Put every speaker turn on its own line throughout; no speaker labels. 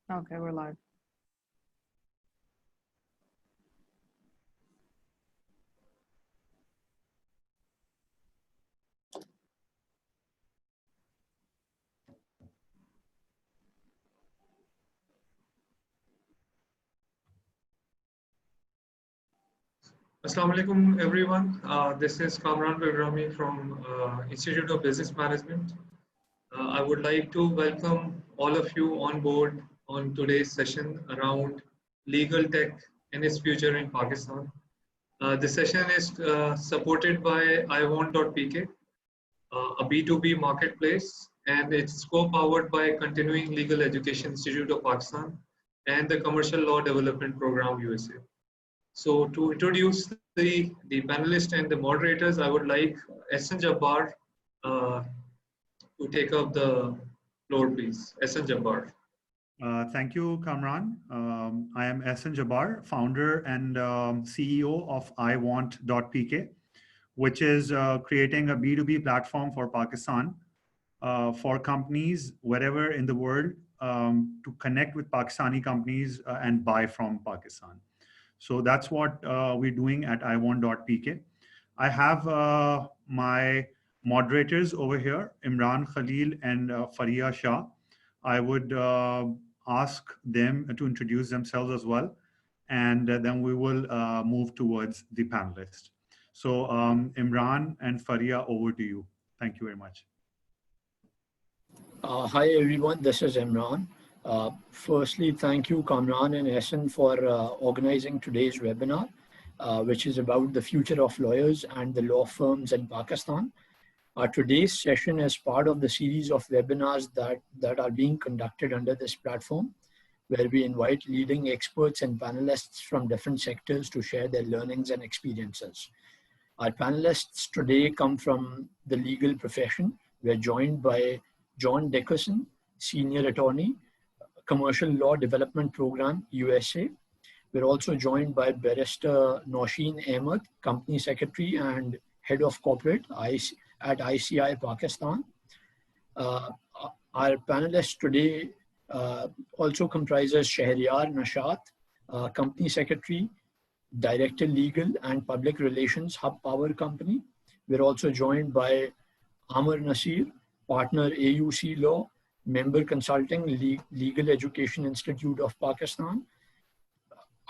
Okay, we're live.
Assalamu alaikum, everyone. This is Kamran Bigrami from Institute of Business Management. I would like to welcome all of you on board on today's session around legal tech and its future in Pakistan. The session is supported by iwantseminars.pk, a B2B marketplace, and it's co-powered by Continuing Legal Education Institute of Pakistan and the Commercial Law Development Program USA. So to introduce the panelists and the moderators, I would like Ehsan Jabbar to take up the floor, please. Ehsan Jabbar.
Thank you, Kamran. I am Ehsan Jabbar, founder and CEO of iwant.pk, which is creating a B2B platform for Pakistan for companies wherever in the world to connect with Pakistani companies and buy from Pakistan. So that's what we're doing at iwant.pk. I have my moderators over here, Imran Khalil and Fariha Shah. I would ask them to introduce themselves as well, and then we will move towards the panelists. So Imran and Fariha, over to you. Thank you very much.
Hi everyone, this is Imran. Firstly, thank you Kamran and Ehsan for organizing today's webinar, which is about the future of lawyers and the law firms in Pakistan. Today's session is part of the series of webinars that are being conducted under this platform, where we invite leading experts and panelists from different sectors to share their learnings and experiences. Our panelists today come from the legal profession. We're joined by John Dickerson, Senior Attorney, Commercial Law Development Program, USA. We're also joined by Barrister Nausheen Ahmed, Company Secretary and Head of Corporate at ICI Pakistan. Our panelists today also comprises Shaharyar Nashat, Company Secretary, Director Legal and Public Relations, Hub Power Company. We're also joined by Amar Naseer, Partner AUC Law, Member Consulting, Legal Education Institute of Pakistan.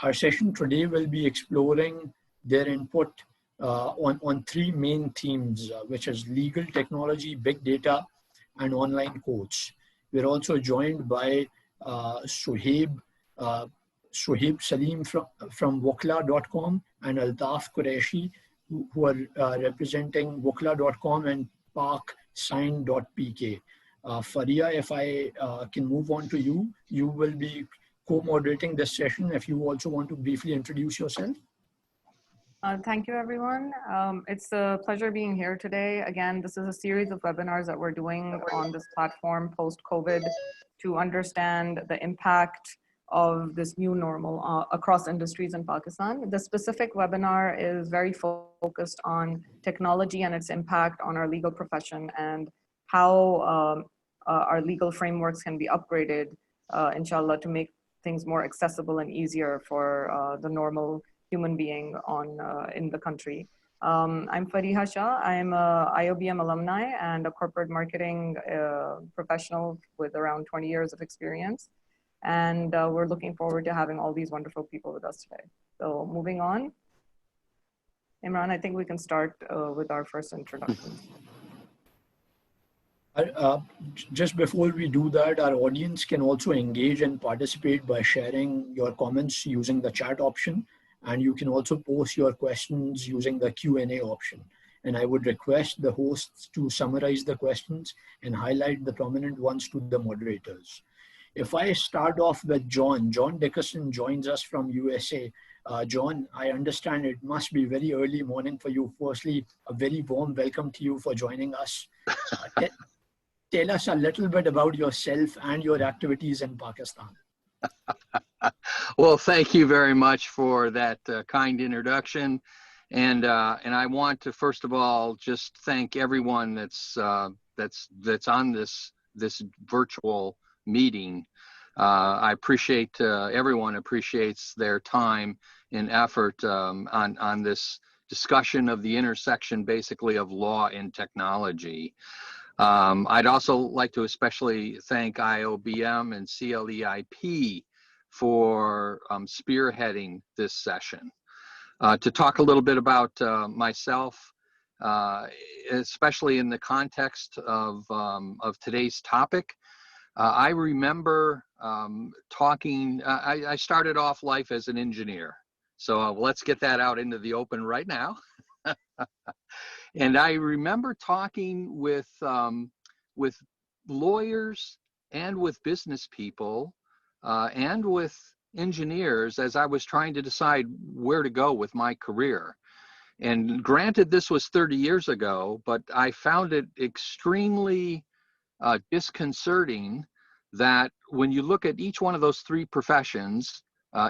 Our session today will be exploring their input on three main themes, which is legal technology, big data, and online courts. We're also joined by Sohaib Saleem from Wokla.com and Altaf Qureshi, who are representing Wokla.com and paksign.pk. Fariha, if I can move on to you, you will be co-moderating this session. If you also want to briefly introduce yourself.
Thank you, everyone. It's a pleasure being here today. Again, this is a series of webinars that we're doing on this platform post-COVID to understand the impact of this new normal across industries in Pakistan. The specific webinar is very focused on technology and its impact on our legal profession and how our legal frameworks can be upgraded, inshallah, to make things more accessible and easier for the normal human being in the country. I'm Fariha Shah. I'm a IoBM alumni and a corporate marketing professional with around 20 years of experience. And we're looking forward to having all these wonderful people with us today. So moving on. Imran, I think we can start with our first introduction.
Just before we do that, our audience can also engage and participate by sharing your comments using the chat option. And you can also post your questions using the Q&A option. And I would request the hosts to summarize the questions and highlight the prominent ones to the moderators. If I start off with John Dickerson joins us from USA. John, I understand it must be very early morning for you. Firstly, a very warm welcome to you for joining us. Tell us a little bit about yourself and your activities in Pakistan.
Well, thank you very much for that kind introduction. And I want to, first of all, just thank everyone that's on this virtual meeting. I appreciate, everyone appreciates their time and effort on this discussion of the intersection basically of law and technology. I'd also like to especially thank IOBM and CLEIP for spearheading this session. To talk a little bit about myself, especially in the context of today's topic, I remember I started off life as an engineer. So let's get that out into the open right now. And I remember talking with lawyers and with business people and with engineers as I was trying to decide where to go with my career. And granted, this was 30 years ago, but I found it extremely disconcerting that when you look at each one of those three professions,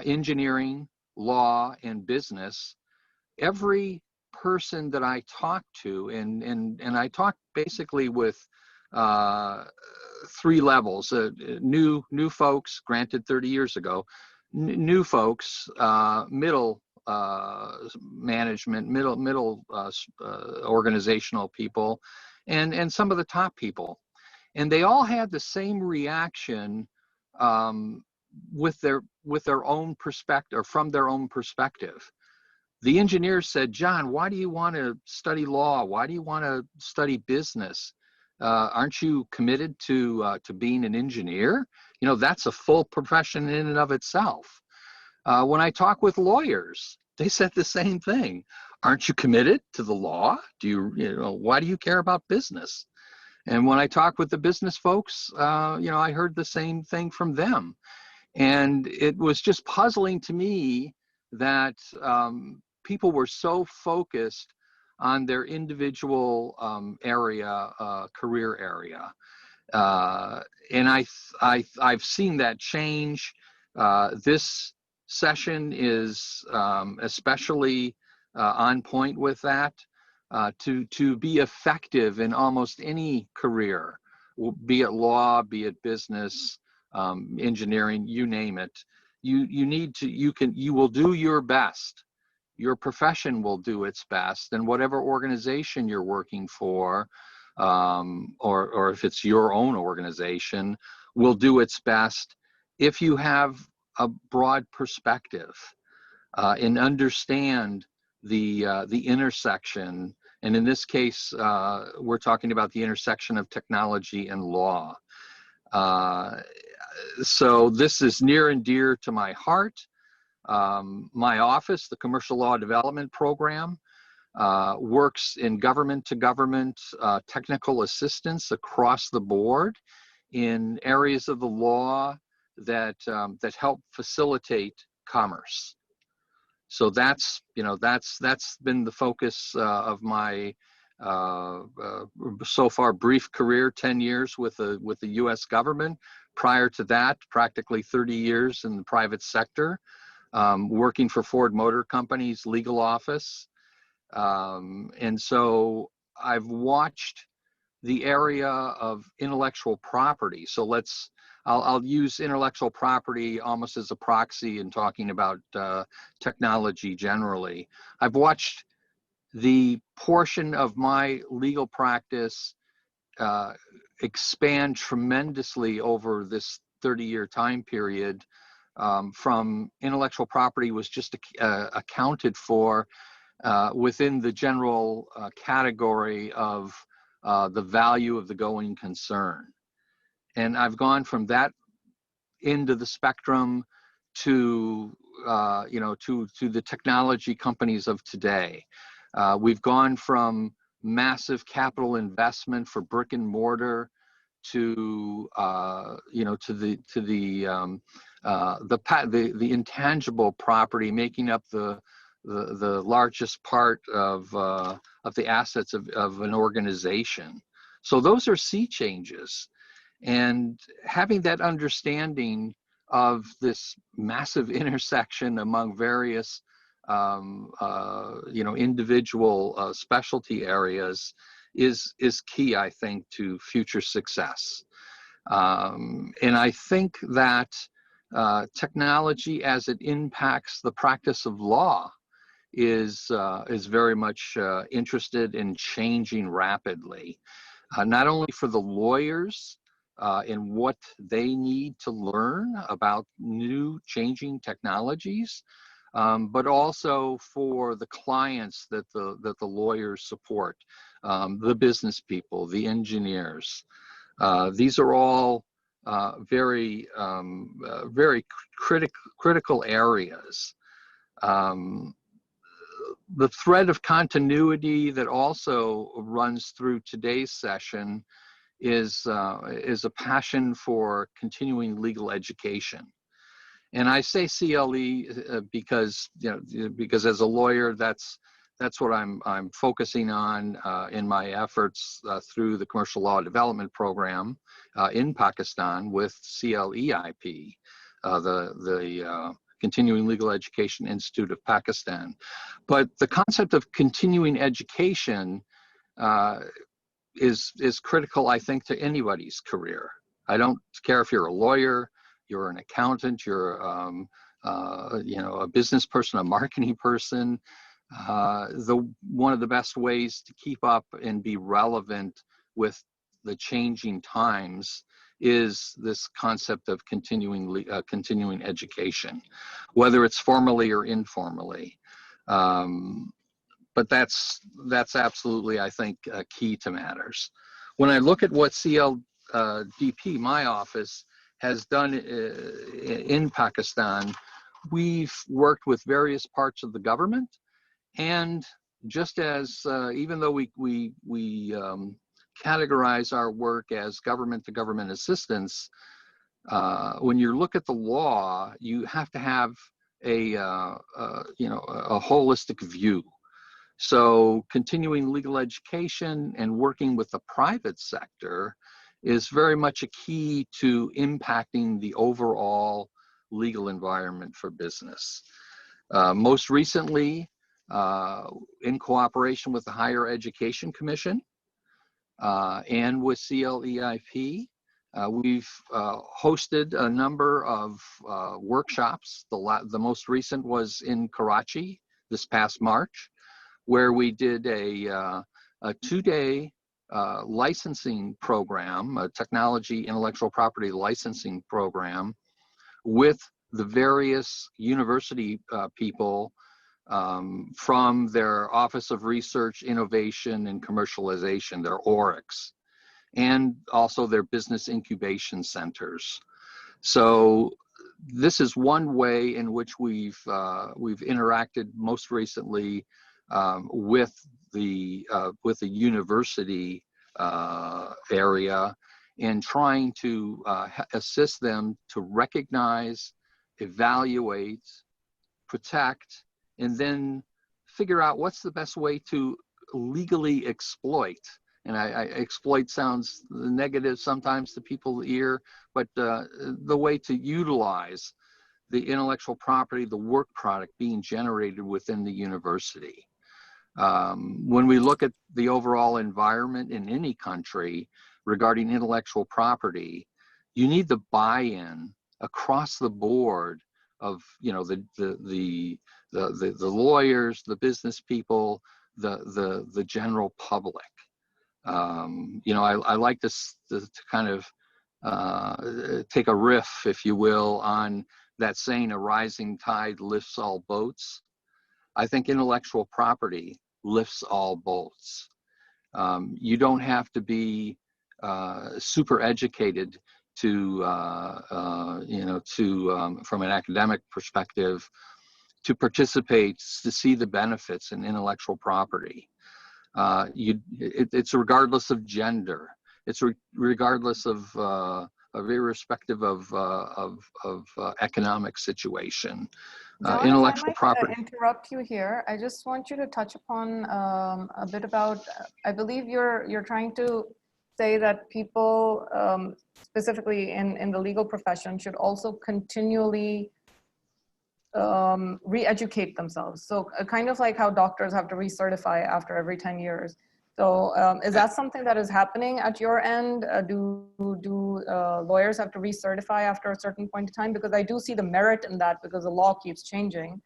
engineering, law, and business, every person that I talked to, and I talked basically with three levels, new folks, granted 30 years ago, new folks, middle management, middle organizational people, and some of the top people. And they all had the same reaction with their own perspective, or from their own perspective. The engineers said, "John, why do you want to study law? Why do you want to study business? Aren't you committed to being an engineer? You know, that's a full profession in and of itself." When I talk with lawyers, they said the same thing. "Aren't you committed to the law? Why do you care about business?" And when I talk with the business folks, I heard the same thing from them. And it was just puzzling to me that people were so focused on their individual career area. And I've seen that change. This session is especially on point with that. To be effective in almost any career, be it law, be it business, engineering, you name it, you will do your best. Your profession will do its best, and whatever organization you're working for, or if it's your own organization, will do its best if you have a broad perspective and understand the intersection. And in this case, we're talking about the intersection of technology and law. So this is near and dear to my heart. My office, the Commercial Law Development Program, works in government to government technical assistance across the board in areas of the law that help facilitate commerce. So that's been the focus of my so far brief career, 10 years with the U.S. government. Prior to that, practically 30 years in the private sector, working for Ford Motor Company's legal office. And so I've watched the area of intellectual property. So I'll use intellectual property almost as a proxy in talking about technology generally. I've watched the portion of my legal practice expand tremendously over this 30-year time period. From intellectual property was just accounted for within the general category of the value of the going concern. And I've gone from that end of the spectrum to the technology companies of today. We've gone from massive capital investment for brick and mortar to the intangible property making up the largest part of the assets of an organization. So those are sea changes. And having that understanding of this massive intersection among various individual specialty areas is key, I think, to future success. And I think that technology as it impacts the practice of law is very much interested in changing rapidly, not only for the lawyers in what they need to learn about new changing technologies, but also for the clients that the lawyers support, the business people, the engineers. These are all very critical areas. The thread of continuity that also runs through today's session is a passion for continuing legal education. And I say CLE because because as a lawyer, that's what I'm focusing on in my efforts through the Commercial Law Development Program in Pakistan with CLEIP, the Continuing Legal Education Institute of Pakistan. But the concept of continuing education is critical, I think, to anybody's career. I don't care if you're a lawyer, you're an accountant, you're a business person, a marketing person. One of the best ways to keep up and be relevant with the changing times is this concept of continuing education, whether it's formally or informally. But that's absolutely, I think, key to matters. When I look at what CLDP, my office, has done in Pakistan, we've worked with various parts of the government, and just as even though we categorize our work as government-to-government assistance, when you look at the law, you have to have a holistic view. So continuing legal education and working with the private sector is very much a key to impacting the overall legal environment for business. Most recently, in cooperation with the Higher Education Commission and with CLEIP, we've hosted a number of workshops. The most recent was in Karachi this past March, where we did a 2-day licensing program, a technology intellectual property licensing program with the various university people from their Office of Research, Innovation, and Commercialization, their ORICs, and also their business incubation centers. So this is one way in which we've interacted most recently with the university area, and trying to assist them to recognize, evaluate, protect, and then figure out what's the best way to legally exploit. And exploit sounds negative sometimes to people's ear, but the way to utilize the intellectual property, the work product being generated within the university. When we look at the overall environment in any country regarding intellectual property, you need the buy-in across the board of the lawyers, the business people, the general public. I like to kind of take a riff, if you will, on that saying, "A rising tide lifts all boats." I think intellectual property lifts all boats. You don't have to be super educated to, from an academic perspective, to participate, to see the benefits in intellectual property. It's regardless of gender. It's regardless of irrespective of economic situation.
John,
Intellectual
if I might
property.
interrupt you here, I just want you to touch upon a bit about, I believe you're trying to say that people, specifically in the legal profession, should also continually re-educate themselves. So kind of like how doctors have to recertify after every 10 years. So is that something that is happening at your end? Do lawyers have to recertify after a certain point in time? Because I do see the merit in that because the law keeps changing.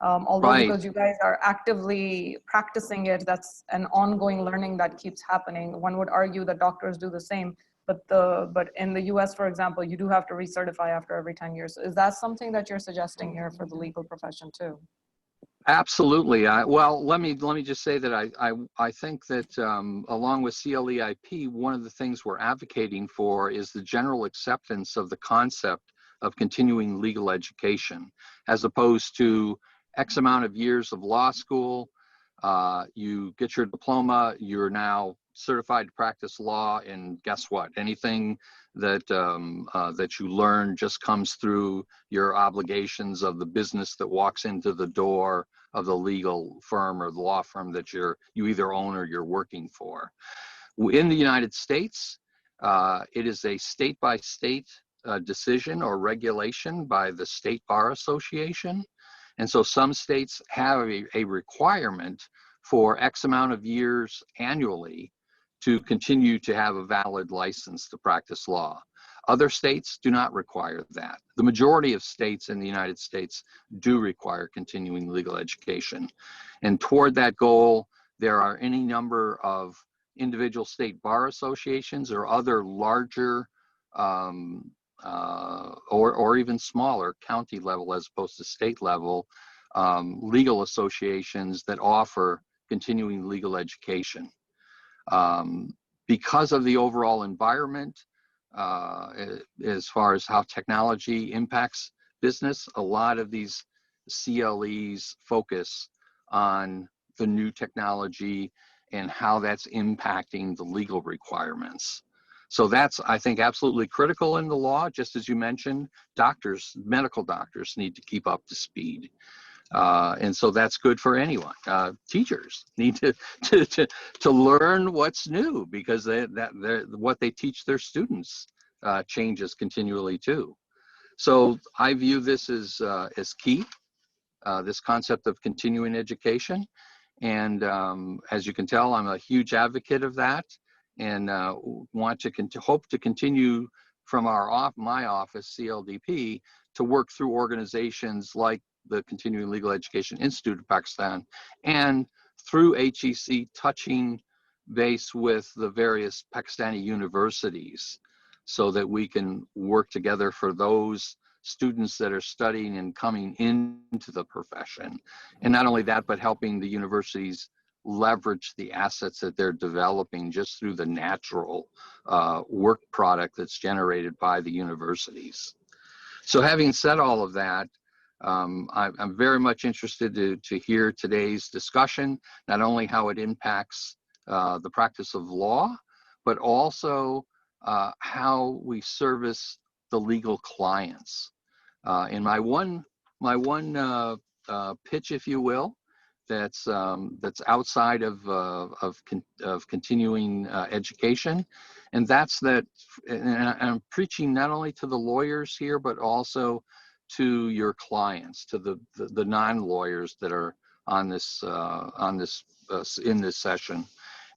Although
Right.
because you guys are actively practicing it, that's an ongoing learning that keeps happening. One would argue that doctors do the same, but in the US, for example, you do have to recertify after every 10 years. Is that something that you're suggesting here for the legal profession too?
Absolutely. Well, let me just say that I think that along with CLEIP, one of the things we're advocating for is the general acceptance of the concept of continuing legal education, as opposed to X amount of years of law school. You get your diploma, you're now certified to practice law, and guess what? Anything that that you learn just comes through your obligations of the business that walks into the door of the legal firm or the law firm that you either own or you're working for. In the United States, it is a state-by-state decision or regulation by the State Bar Association. And so some states have a requirement for X amount of years annually to continue to have a valid license to practice law. Other states do not require that. The majority of states in the United States do require continuing legal education. And toward that goal, there are any number of individual state bar associations or other larger or even smaller county level as opposed to state level legal associations that offer continuing legal education. Because of the overall environment, as far as how technology impacts business, a lot of these CLEs focus on the new technology and how that's impacting the legal requirements. So that's, I think, absolutely critical in the law. Just as you mentioned, doctors, medical doctors need to keep up to speed. And so that's good for anyone. Teachers need to learn what's new because what they teach their students changes continually too. So I view this as key, this concept of continuing education. And as you can tell, I'm a huge advocate of that, and want to hope to continue from my office, CLDP, to work through organizations like the Continuing Legal Education Institute of Pakistan, and through HEC touching base with the various Pakistani universities so that we can work together for those students that are studying and coming into the profession. And not only that, but helping the universities leverage the assets that they're developing just through the natural work product that's generated by the universities. So having said all of that, I'm very much interested to hear today's discussion, not only how it impacts the practice of law, but also how we service the legal clients. In my one pitch, if you will, that's outside of continuing education, and that's that. And I'm preaching not only to the lawyers here, but also to your clients, to the non-lawyers that are on this in this session,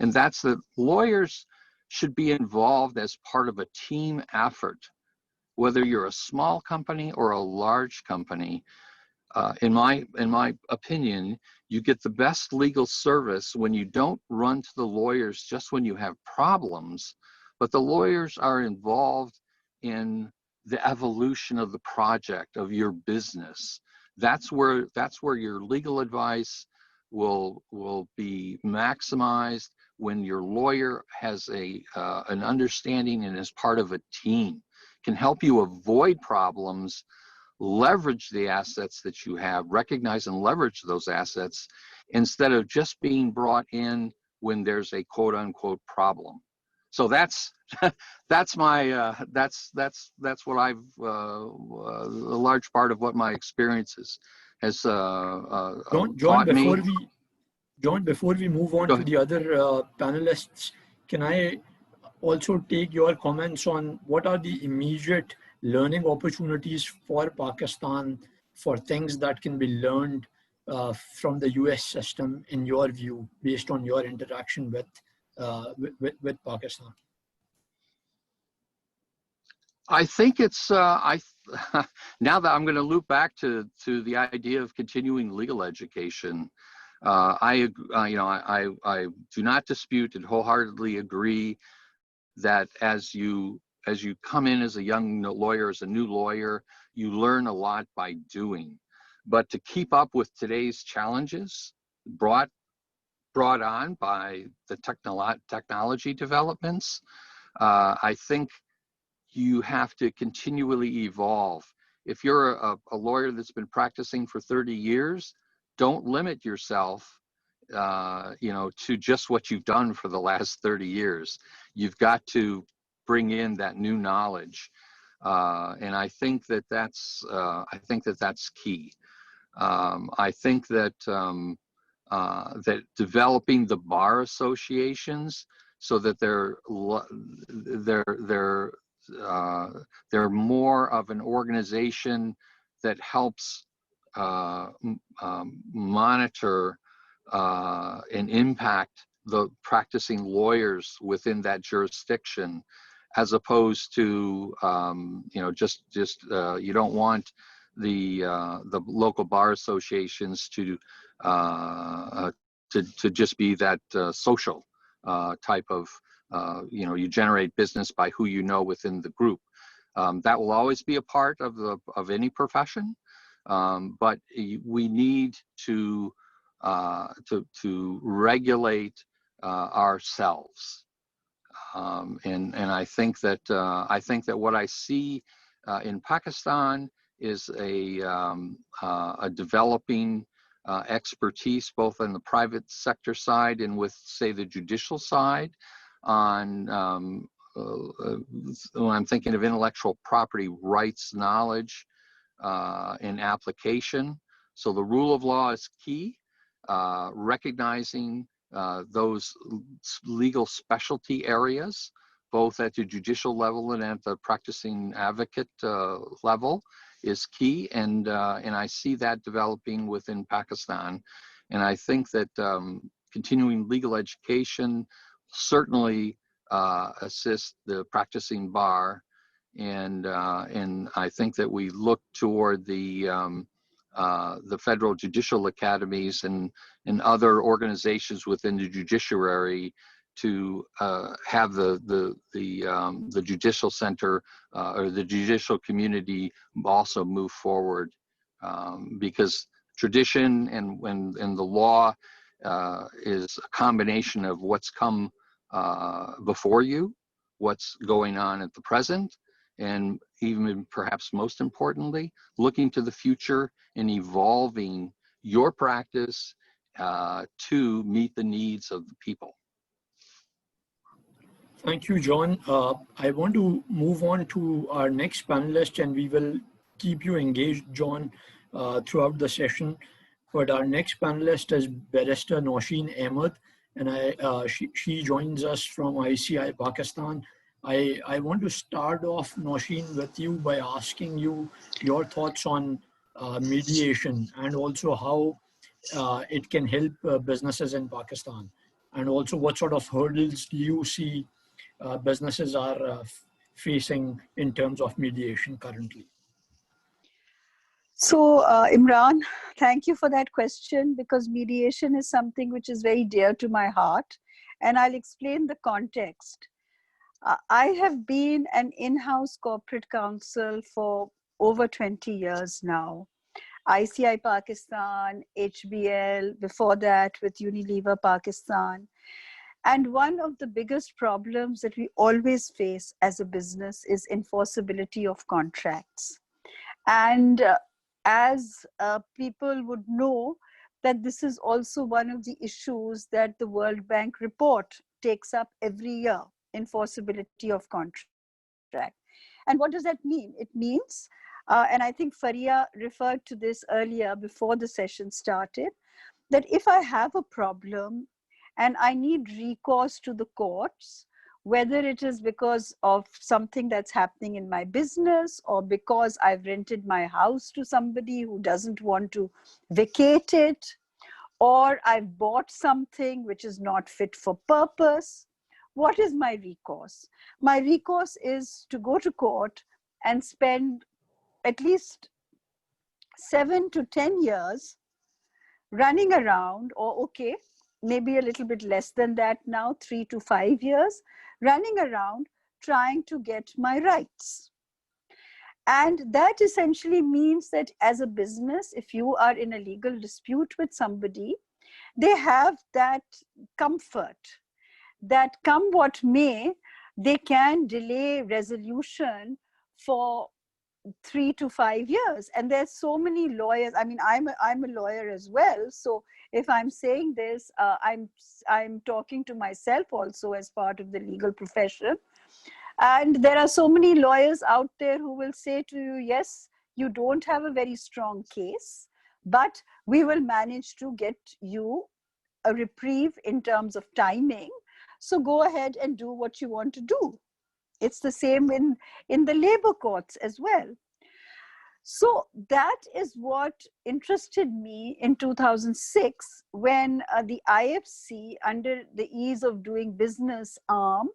and that's that lawyers should be involved as part of a team effort, whether you're a small company or a large company. In my opinion, you get the best legal service when you don't run to the lawyers just when you have problems, but the lawyers are involved in the evolution of the project of your business. That's where your legal advice will be maximized when your lawyer has an understanding and is part of a team, can help you avoid problems, leverage the assets that you have, recognize and leverage those assets instead of just being brought in when there's a quote unquote problem. So that's my that's what I've a large part of what my experiences has taught me.
John, before we move on to the other panelists, can I also take your comments on what are the immediate learning opportunities for Pakistan for things that can be learned from the US system in your view, based on your interaction with with Pakistan?
I think it's now that I'm going to loop back to the idea of continuing legal education. I do not dispute and wholeheartedly agree that as you come in as a young lawyer, as a new lawyer, you learn a lot by doing. But to keep up with today's challenges brought on by the technology developments, I think you have to continually evolve. If you're a lawyer that's been practicing for 30 years, don't limit yourself to just what you've done for the last 30 years. You've got to bring in that new knowledge. And I think that that's key. I think that that developing the bar associations so that they're more of an organization that helps monitor and impact the practicing lawyers within that jurisdiction, as opposed to you don't want the local bar associations to just be that social type of you generate business by who you know within the group. That will always be a part of any profession, but we need to regulate ourselves. And I think that what I see in Pakistan is a developing expertise both on the private sector side and with, say, the judicial side on when I'm thinking of intellectual property rights knowledge and application. So the rule of law is key, recognizing those legal specialty areas, both at the judicial level and at the practicing advocate level, is key, and I see that developing within Pakistan. And I think that continuing legal education certainly assist the practicing bar, and I think that we look toward the federal judicial academies and other organizations within the judiciary to have the judicial center or the judicial community also move forward, because tradition and the law is a combination of what's come before you, what's going on at the present, and even perhaps most importantly, looking to the future and evolving your practice to meet the needs of the people.
Thank you, John. I want to move on to our next panelist, and we will keep you engaged, John, throughout the session. But our next panelist is Barrister Nausheen Ahmed, and she joins us from ICI Pakistan. I want to start off, Nausheen, with you by asking you your thoughts on mediation, and also how it can help businesses in Pakistan, and also what sort of hurdles do you see businesses are facing in terms of mediation currently?
So Imran, thank you for that question, because mediation is something which is very dear to my heart, and I'll explain the context. I have been an in-house corporate counsel for over 20 years now. ICI Pakistan, HBL, before that with Unilever Pakistan. And one of the biggest problems that we always face as a business is enforceability of contracts. And as people would know, that this is also one of the issues that the World Bank report takes up every year, enforceability of contract. And what does that mean? It means, and I think Fariha referred to this earlier before the session started, that if I have a problem and I need recourse to the courts, whether it is because of something that's happening in my business or because I've rented my house to somebody who doesn't want to vacate it, or I've bought something which is not fit for purpose. What is my recourse? My recourse is to go to court and spend at least 7 to 10 years running around, or okay, maybe a little bit less than that now, 3 to 5 years, running around trying to get my rights. And that essentially means that as a business, if you are in a legal dispute with somebody, they have that comfort that come what may, they can delay resolution for 3 to 5 years. And there's so many lawyers. I mean, I'm a lawyer as well. So if I'm saying this, I'm talking to myself also as part of the legal profession. And there are so many lawyers out there who will say to you, yes, you don't have a very strong case, but we will manage to get you a reprieve in terms of timing. So go ahead and do what you want to do. It's the same in the labor courts as well. So that is what interested me in 2006 when the IFC, under the Ease of Doing Business arm,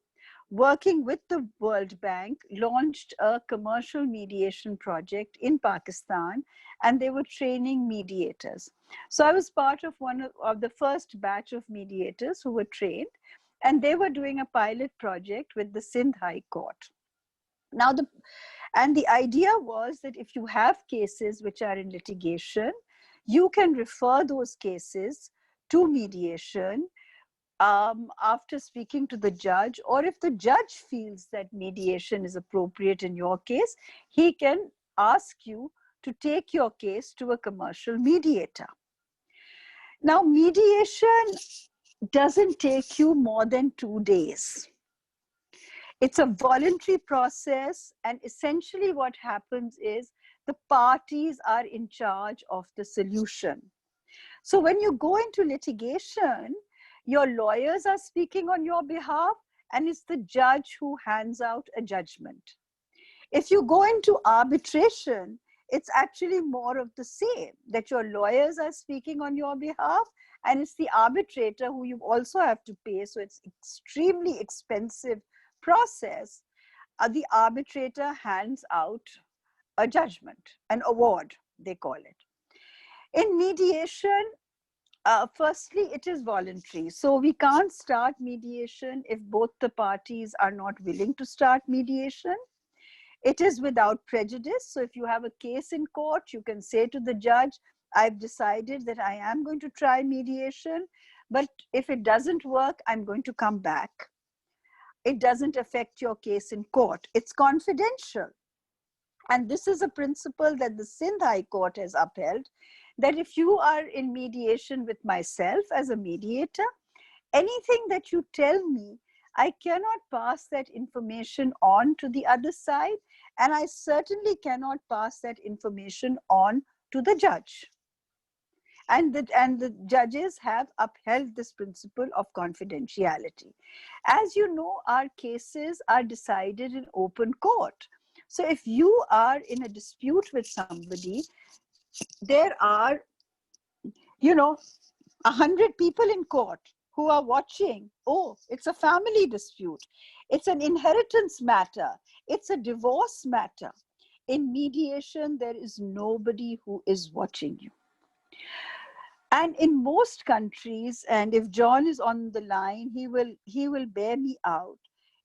working with the World Bank, launched a commercial mediation project in Pakistan, and they were training mediators. So I was part of one of the first batch of mediators who were trained, and they were doing a pilot project with the Sindh High Court. Now, the idea was that if you have cases which are in litigation, you can refer those cases to mediation after speaking to the judge, or if the judge feels that mediation is appropriate in your case, he can ask you to take your case to a commercial mediator. Now, mediation doesn't take you more than 2 days. It's a voluntary process, and essentially what happens is the parties are in charge of the solution. So when you go into litigation, your lawyers are speaking on your behalf, and it's the judge who hands out a judgment. If you go into arbitration, it's actually more of the same, that your lawyers are speaking on your behalf, and it's the arbitrator who you also have to pay. So it's extremely expensive process. The arbitrator hands out a judgment, an award, they call it. In mediation, firstly, it is voluntary. So we can't start mediation if both the parties are not willing to start mediation. It is without prejudice. So if you have a case in court, you can say to the judge, I've decided that I am going to try mediation, but if it doesn't work, I'm going to come back. It doesn't affect your case in court. It's confidential. And this is a principle that the Sindh High Court has upheld, that if you are in mediation with myself as a mediator, anything that you tell me, I cannot pass that information on to the other side, and I certainly cannot pass that information on to the judge. And the judges have upheld this principle of confidentiality. As you know, our cases are decided in open court. So if you are in a dispute with somebody, there are, 100 people in court who are watching. Oh, it's a family dispute. It's an inheritance matter. It's a divorce matter. In mediation, there is nobody who is watching you. And in most countries, and if John is on the line, he will bear me out.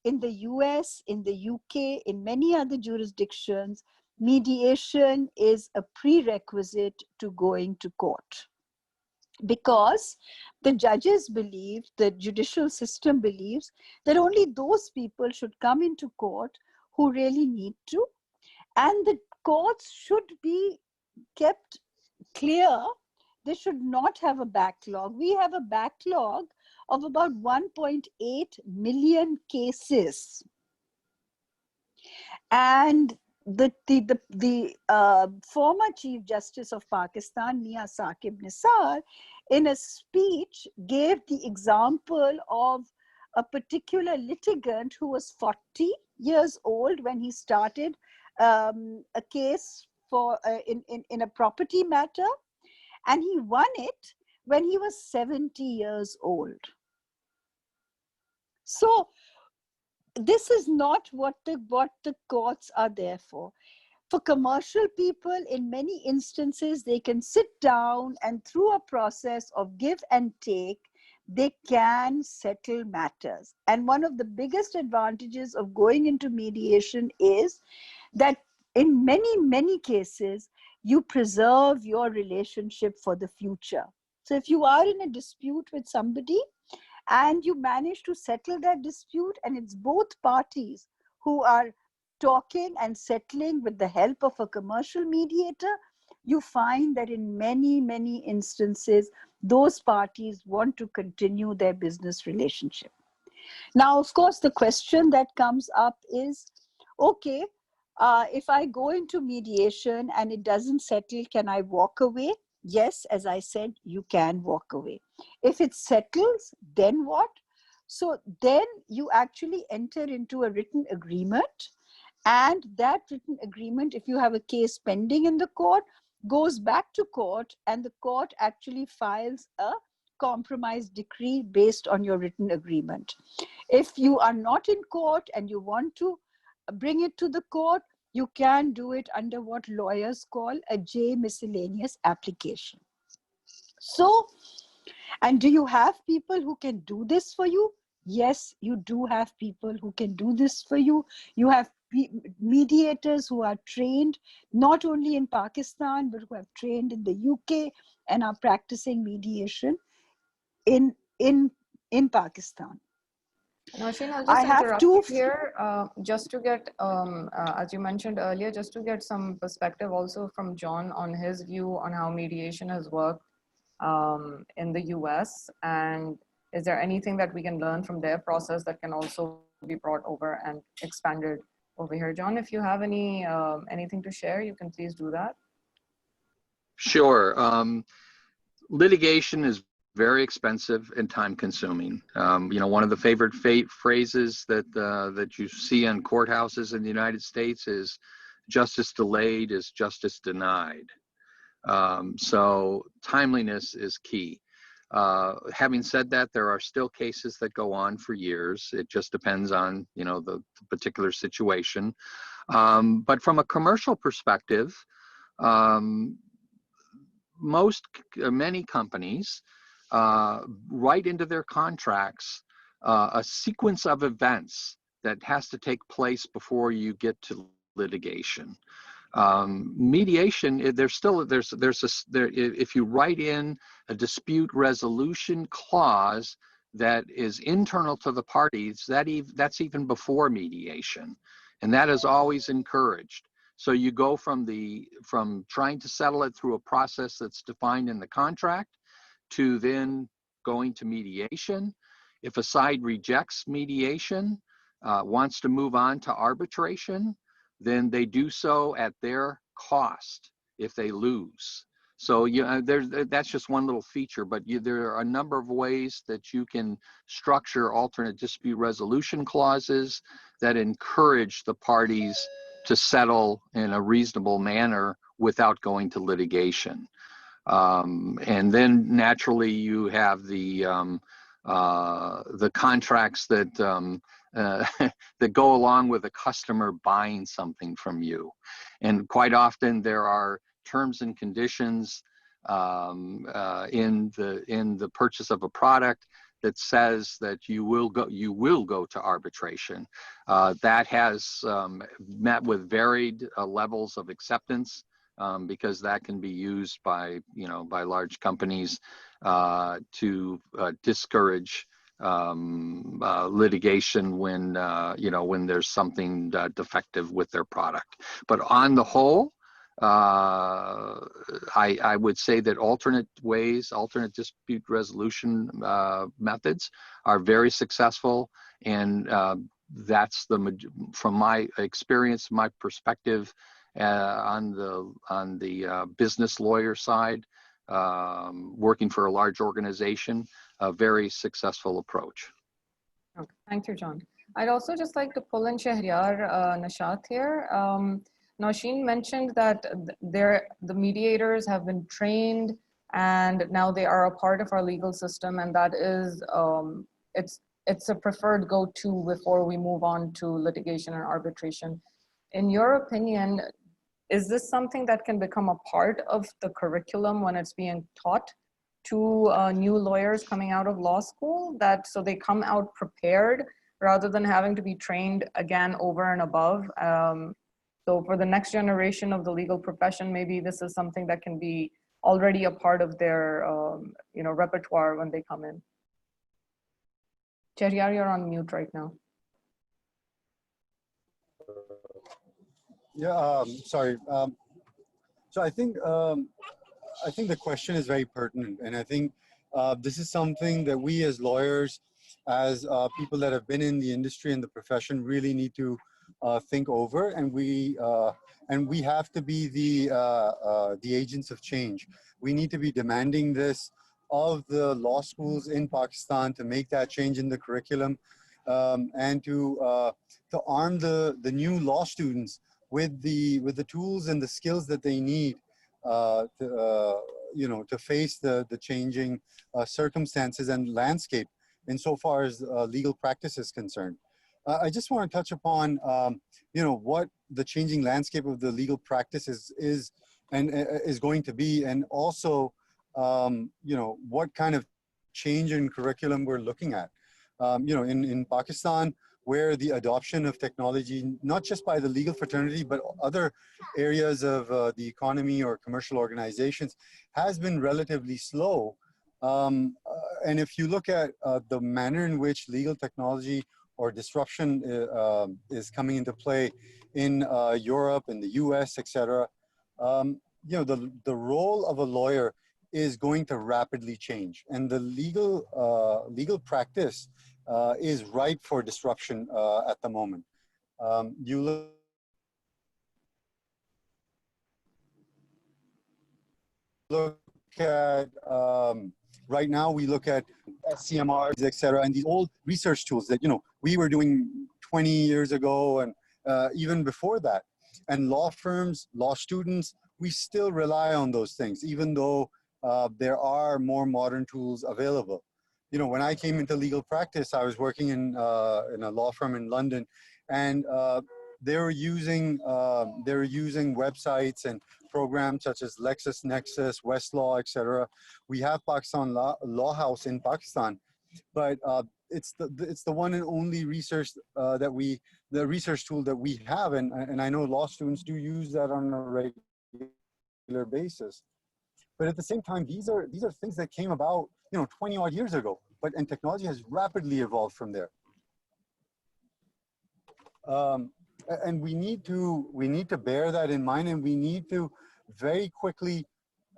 In the US, in the UK, in many other jurisdictions, mediation is a prerequisite to going to court. Because the judges believe, the judicial system believes, that only those people should come into court who really need to. And the courts should be kept clear. They should not have a backlog. We have a backlog of about 1.8 million cases. And the former Chief Justice of Pakistan, Mia Saqib Nisar, in a speech gave the example of a particular litigant who was 40 years old when he started a case for in a property matter, and he won it, when he was 70 years old. So this is not what the courts are there for. For commercial people, in many instances, they can sit down and through a process of give and take, they can settle matters. And one of the biggest advantages of going into mediation is that in many, many cases, you preserve your relationship for the future. So if you are in a dispute with somebody and you manage to settle that dispute, and it's both parties who are talking and settling with the help of a commercial mediator, you find that in many, many instances, those parties want to continue their business relationship. Now, of course, the question that comes up is, okay, if I go into mediation and it doesn't settle, can I walk away? Yes, as I said, you can walk away. If it settles, then what? So then you actually enter into a written agreement, and that written agreement, if you have a case pending in the court, goes back to court, and the court actually files a compromise decree based on your written agreement. If you are not in court and you want to bring it to the court, you can do it under what lawyers call a J miscellaneous application. So, and do you have people who can do this for you? Yes, you do have people who can do this for you. You have mediators who are trained not only in Pakistan, but who have trained in the UK and are practicing mediation in Pakistan.
Nausheen, I'll just interrupt you here just to get, as you mentioned earlier, just to get some perspective also from John on his view on how mediation has worked in the US, and is there anything that we can learn from their process that can also be brought over and expanded over here? John, if you have anything to share, you can please do that.
Sure. Litigation is very expensive and time consuming. You know, one of the favorite phrases that you see on courthouses in the United States is justice delayed is justice denied. So timeliness is key. Having said that, there are still cases that go on for years. It just depends on, you know, the particular situation. But from a commercial perspective, many companies write into their contracts a sequence of events that has to take place before you get to litigation. Mediation, if you write in a dispute resolution clause that is internal to the parties, that's even before mediation, and that is always encouraged. So you go from trying to settle it through a process that's defined in the contract to then going to mediation. If a side rejects mediation, wants to move on to arbitration, then they do so at their cost if they lose. So that's just one little feature, but there are a number of ways that you can structure alternate dispute resolution clauses that encourage the parties to settle in a reasonable manner without going to litigation. And then naturally you have the contracts that that go along with a customer buying something from you. And quite often there are terms and conditions in the purchase of a product that says that you will go to arbitration. That has met with varied levels of acceptance, because that can be used by large companies to discourage litigation when there's something defective with their product. But on the whole, I would say that alternate dispute resolution methods are very successful, and that's from my experience, my perspective on the business lawyer side, working for a large organization, a very successful approach.
Okay, thank you, John. I'd also just like to pull in Shaharyar, Nashat here. Nausheen mentioned that the mediators have been trained and now they are a part of our legal system, and that is, it's a preferred go-to before we move on to litigation and arbitration. In your opinion, is this something that can become a part of the curriculum when it's being taught to new lawyers coming out of law school, that so they come out prepared rather than having to be trained again over and above? So for the next generation of the legal profession, maybe this is something that can be already a part of their repertoire when they come in. Shaharyar, you're on mute right now.
Yeah, sorry. So I think the question is very pertinent, and I think this is something that we as lawyers, as people that have been in the industry and the profession, really need to think over, and we have to be the agents of change. We need to be demanding this of the law schools in Pakistan to make that change in the curriculum, and to arm the new law students with the tools and the skills that they need to face the changing circumstances and landscape insofar as legal practice is concerned. I just want to touch upon what the changing landscape of the legal practice is going to be, and also what kind of change in curriculum we're looking at. In Pakistan, where the adoption of technology, not just by the legal fraternity, but other areas of the economy or commercial organizations, has been relatively slow. And if you look at the manner in which legal technology or disruption is coming into play in Europe, in the US, etc., the role of a lawyer is going to rapidly change, and the legal practice is ripe for disruption at the moment. You look at, right now we look at CMRs, et cetera, and these old research tools that, we were doing 20 years ago and even before that. And law firms, law students, we still rely on those things, even though there are more modern tools available. When I came into legal practice, I was working in a law firm in London, and they were using websites and programs such as LexisNexis, Westlaw, etc. We have Pakistan Law House in Pakistan, but it's the one and only research the research tool that we have, and I know law students do use that on a regular basis. But at the same time, these are things that came about 20 odd years ago, and technology has rapidly evolved from there. And we need to bear that in mind, and we need to very quickly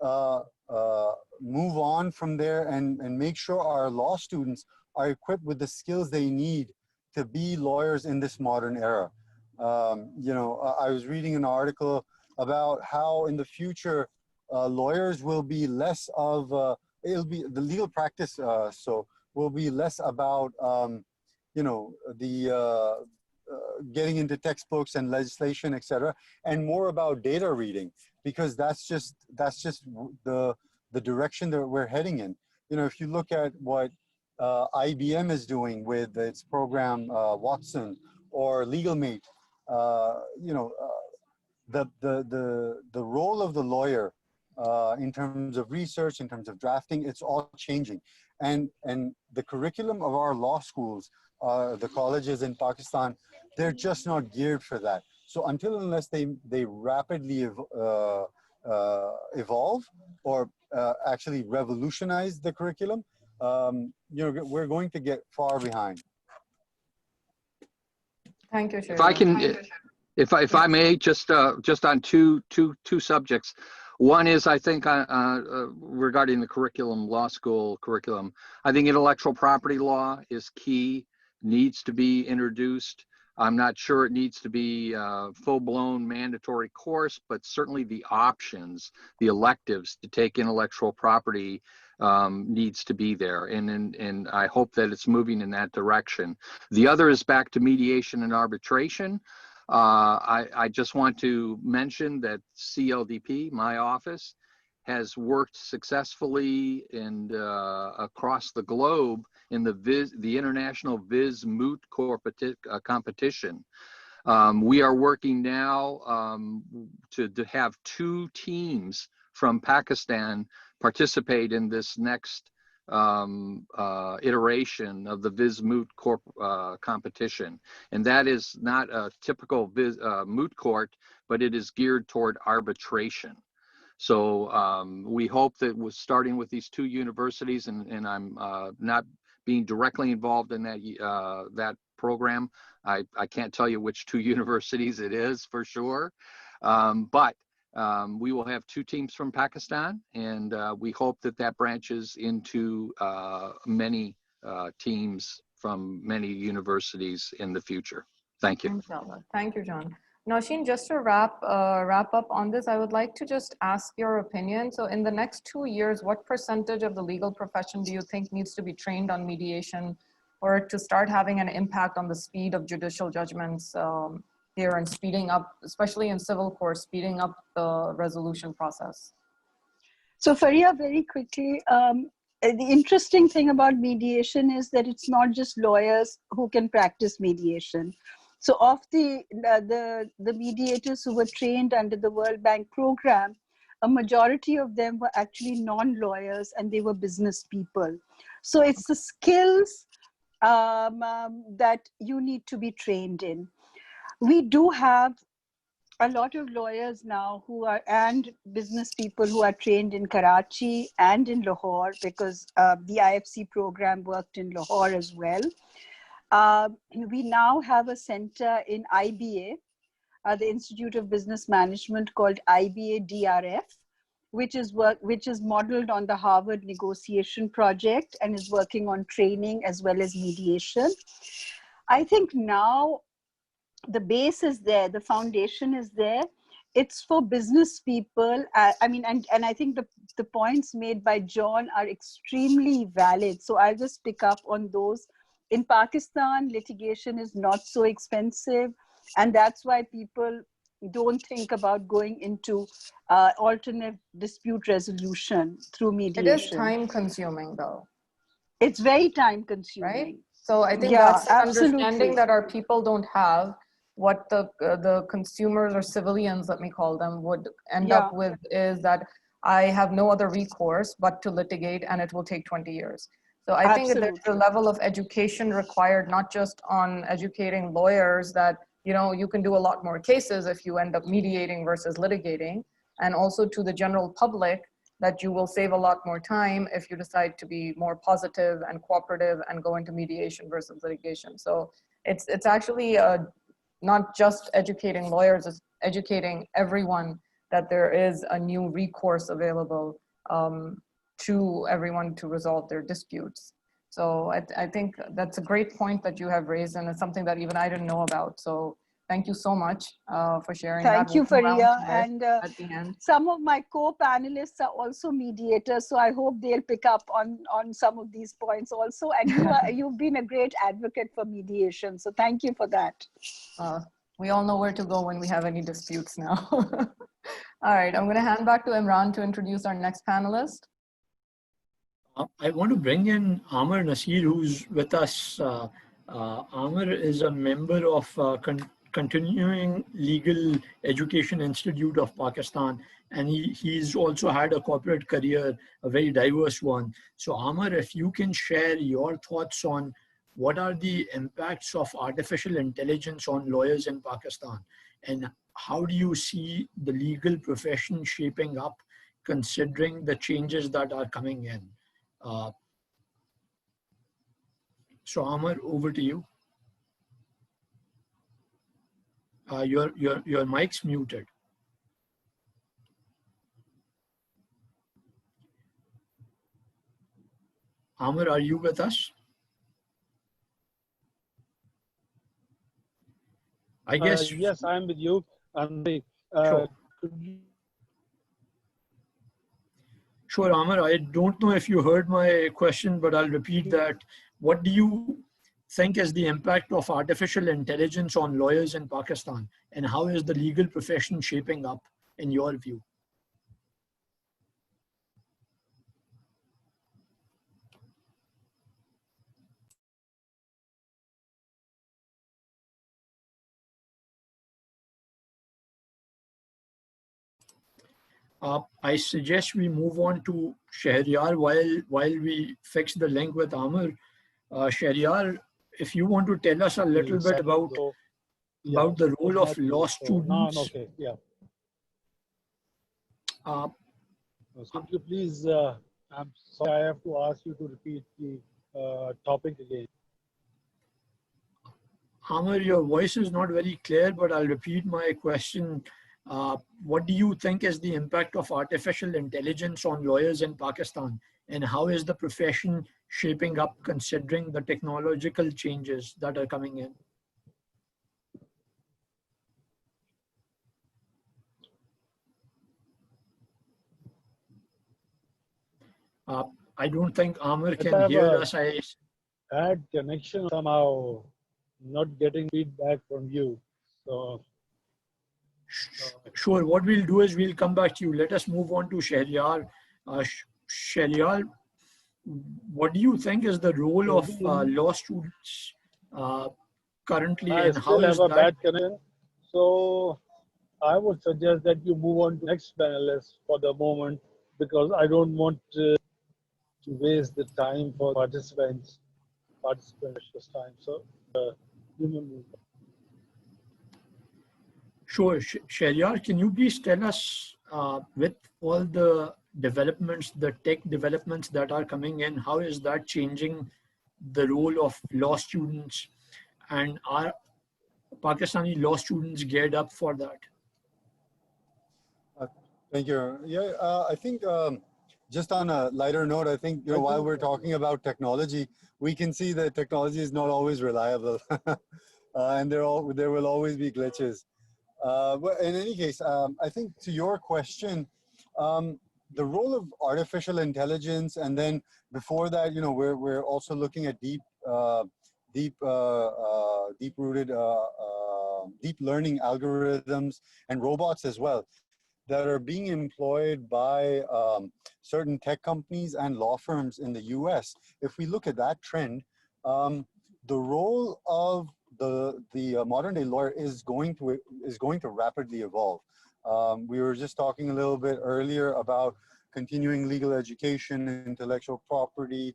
move on from there and make sure our law students are equipped with the skills they need to be lawyers in this modern era. I was reading an article about how in the future lawyers will be less of it'll be the legal practice will be less about getting into textbooks and legislation, etc., and more about data reading, because that's just the direction that we're heading in. If you look at what IBM is doing with its program Watson or LegalMate, the role of the lawyer in terms of research, in terms of drafting, it's all changing. And the curriculum of our law schools, the colleges in Pakistan, they're just not geared for that. So until unless they rapidly evolve or actually revolutionize the curriculum, we're going to get far behind.
Thank you, Shaharyar.
If I can, if I may, just on two subjects. One is, I think, regarding the curriculum, law school curriculum, I think intellectual property law is key, needs to be introduced. I'm not sure it needs to be a full-blown mandatory course, but certainly the options, the electives to take intellectual property needs to be there. And I hope that it's moving in that direction. The other is back to mediation and arbitration. I just want to mention that CLDP, my office, has worked successfully and across the globe in the international Viz Moot competition. We are working now to have 2 teams from Pakistan participate in this next iteration of the Viz Moot competition. And that is not a typical moot court, but it is geared toward arbitration. So we hope that we're starting with these 2 universities, and I'm not being directly involved in that program. I can't tell you which 2 universities it is for sure, but we will have 2 teams from Pakistan, and we hope that that branches into many teams from many universities in the future. Thank you.
Inshallah. Thank you, John. Nausheen, just to wrap up on this, I would like to just ask your opinion. So in the next 2 years, what percentage of the legal profession do you think needs to be trained on mediation for it to start having an impact on the speed of judicial judgments here and speeding up, especially in civil court, speeding up the resolution process?
So Fariha, very quickly, the interesting thing about mediation is that it's not just lawyers who can practice mediation. So of the mediators who were trained under the World Bank program, a majority of them were actually non-lawyers and they were business people. So it's the skills that you need to be trained in. We do have a lot of lawyers now and business people who are trained in Karachi and in Lahore, because the IFC program worked in Lahore as well. We now have a center in IBA, the Institute of Business Management, called IBA DRF, which is modeled on the Harvard negotiation project and is working on training as well as mediation. I think now the base is there, the foundation is there. It's for business people. I mean, and I think the points made by John are extremely valid. So I'll just pick up on those. In Pakistan, litigation is not so expensive, and that's why people don't think about going into alternate dispute resolution through mediation.
It is time consuming though.
It's very time consuming.
Right? So I think that's the understanding that our people don't have. What the consumers or civilians, let me call them, would end up with is that I have no other recourse but to litigate, and it will take 20 years. So I think that there's a level of education required, not just on educating lawyers that, you know, you can do a lot more cases if you end up mediating versus litigating, and also to the general public that you will save a lot more time if you decide to be more positive and cooperative and go into mediation versus litigation. So it's actually not just educating lawyers, it's educating everyone that there is a new recourse available to everyone to resolve their disputes. So I think that's a great point that you have raised, and it's something that even I didn't know about. So thank you so much for sharing that.
Thank you, Fariha. And
at the end,
some of my co-panelists are also mediators, so I hope they'll pick up on some of these points also. And you've been a great advocate for mediation, so thank you for that.
We all know where to go when we have any disputes now. All right, I'm going to hand back to Imran to introduce our next panelist.
I want to bring in Amar Naseer, who's with us. Amar is a member of Continuing Legal Education Institute of Pakistan, and he's also had a corporate career, a very diverse one. So Amar, if you can share your thoughts on what are the impacts of artificial intelligence on lawyers in Pakistan, and how do you see the legal profession shaping up considering the changes that are coming in? So Amar, over to you. Your mic's muted. Amar, are you with us? I guess.
Yes, I'm with you.
Sure. Sure, Amar, I don't know if you heard my question, but I'll repeat that. What do you think is the impact of artificial intelligence on lawyers in Pakistan, and how is the legal profession shaping up in your view? I suggest we move on to Shaharyar while we fix the link with Amar. Shaharyar, if you want to tell us a little bit about the role of law students.
No, I'm okay. Yeah.
Uh,
So could you please, I'm sorry, I have to ask you to repeat the topic again.
Amar, your voice is not very clear, but I'll repeat my question. What do you think is the impact of artificial intelligence on lawyers in Pakistan? And how is the profession shaping up considering the technological changes that are coming in? I don't think Amar can hear us. I
had connection somehow, not getting feedback from you. So
sure, what we'll do is we'll come back to you. Let us move on to Shaharyar. Shaharyar, what do you think is the role of law students currently,
I
and how
still
is
have a
that?
bad connection. So I would suggest that you move on to next panelist for the moment, because I don't want to waste the time for participants this time. So you may move on.
Sure, Shaharyar, can you please tell us with all the developments, the tech developments that are coming in, how is that changing the role of law students, and are Pakistani law students geared up for that?
Thank you. Yeah, I think just on a lighter note, I think, while we're talking about technology, we can see that technology is not always reliable, and there will always be glitches. But in any case, I think to your question, the role of artificial intelligence, and then before that, we're also looking at deep-rooted deep learning algorithms and robots as well, that are being employed by certain tech companies and law firms in the US. If we look at that trend, the role of the modern day lawyer is going to rapidly evolve. We were just talking a little bit earlier about continuing legal education, intellectual property,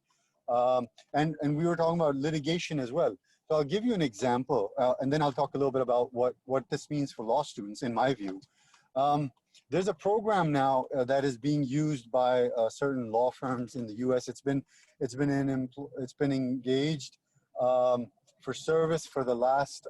and we were talking about litigation as well. So I'll give you an example, and then I'll talk a little bit about what this means for law students, in my view. There's a program now that is being used by certain law firms in the U.S. It's been engaged for service for the last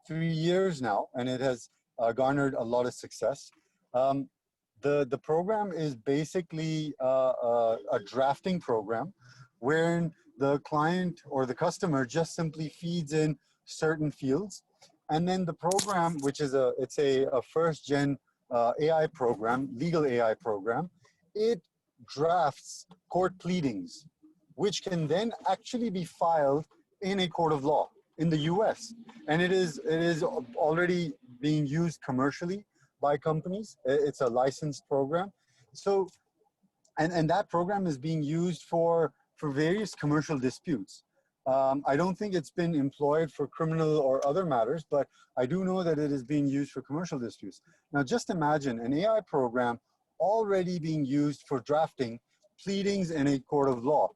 3 years now, and it has garnered a lot of success. The program is basically a drafting program, wherein the client or the customer just simply feeds in certain fields, and then the program, which is a first-gen AI program, legal AI program, it drafts court pleadings, which can then actually be filed in a court of law in the US. And it is already being used commercially by companies. It's a licensed program. So, and that program is being used for various commercial disputes. I don't think it's been employed for criminal or other matters, but I do know that it is being used for commercial disputes. Now, just imagine an AI program already being used for drafting pleadings in a court of law.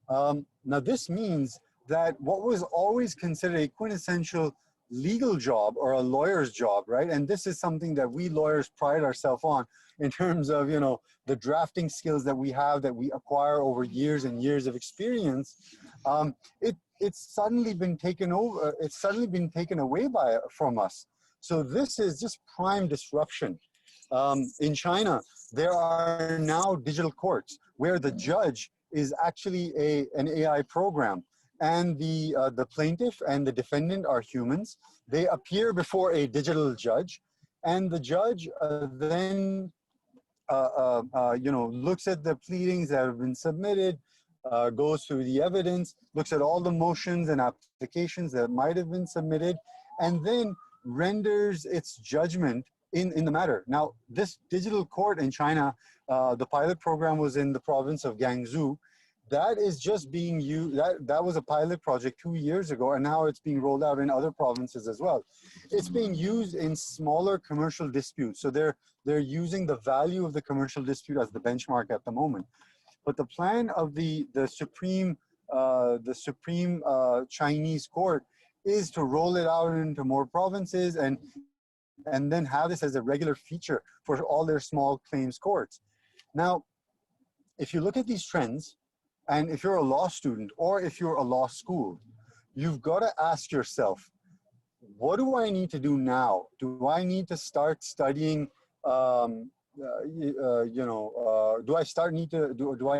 Now, this means that what was always considered a quintessential legal job or a lawyer's job, right? And this is something that we lawyers pride ourselves on in terms of, the drafting skills that we have, that we acquire over years and years of experience. It's suddenly been taken over. It's suddenly been taken away from us. So this is just prime disruption. In China, there are now digital courts where the judge is actually an AI program, and the plaintiff and the defendant are humans. They appear before a digital judge, and the judge then looks at the pleadings that have been submitted, goes through the evidence, looks at all the motions and applications that might have been submitted, and then renders its judgment in the matter. Now, this digital court in China, the pilot program was in the province of Guangzhou. that is just being used, that was a pilot project 2 years ago, and now it's being rolled out in other provinces as well. It's being used in smaller commercial disputes. So they're using the value of the commercial dispute as the benchmark at the moment. But the plan of the Supreme Chinese court is to roll it out into more provinces and then have this as a regular feature for all their small claims courts. Now, if you look at these trends, and if you're a law student or if you're a law school, you've got to ask yourself, what do I need to do now? Do I need to start studying, do I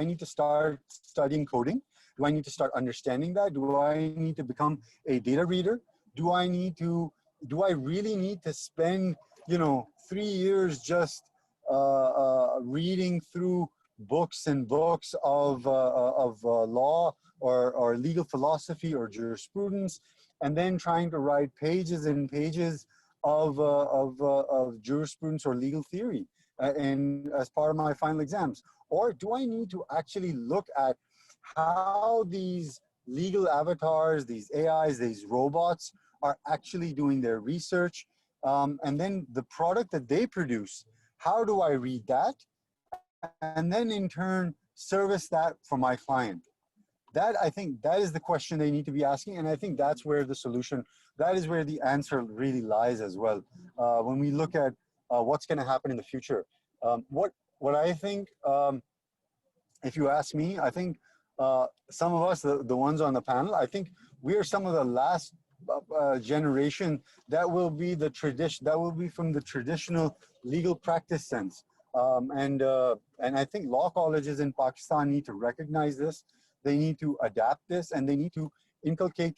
need to start studying coding? Do I need to start understanding that? Do I need to become a data reader? Do I really need to spend, 3 years just reading through books and books of law or legal philosophy or jurisprudence, and then trying to write pages and pages of jurisprudence or legal theory and as part of my final exams? Or do I need to actually look at how these legal avatars, these AIs, these robots are actually doing their research, and then the product that they produce, how do I read that? And then in turn, service that for my client. I think that is the question they need to be asking. And I think that's where the solution, that is where the answer really lies as well. When we look at what's going to happen in the future. What I think, if you ask me, I think some of us, the ones on the panel, I think we are some of the last generation that will be from the traditional legal practice sense. And I think law colleges in Pakistan need to recognize this. They need to adapt this, and they need to inculcate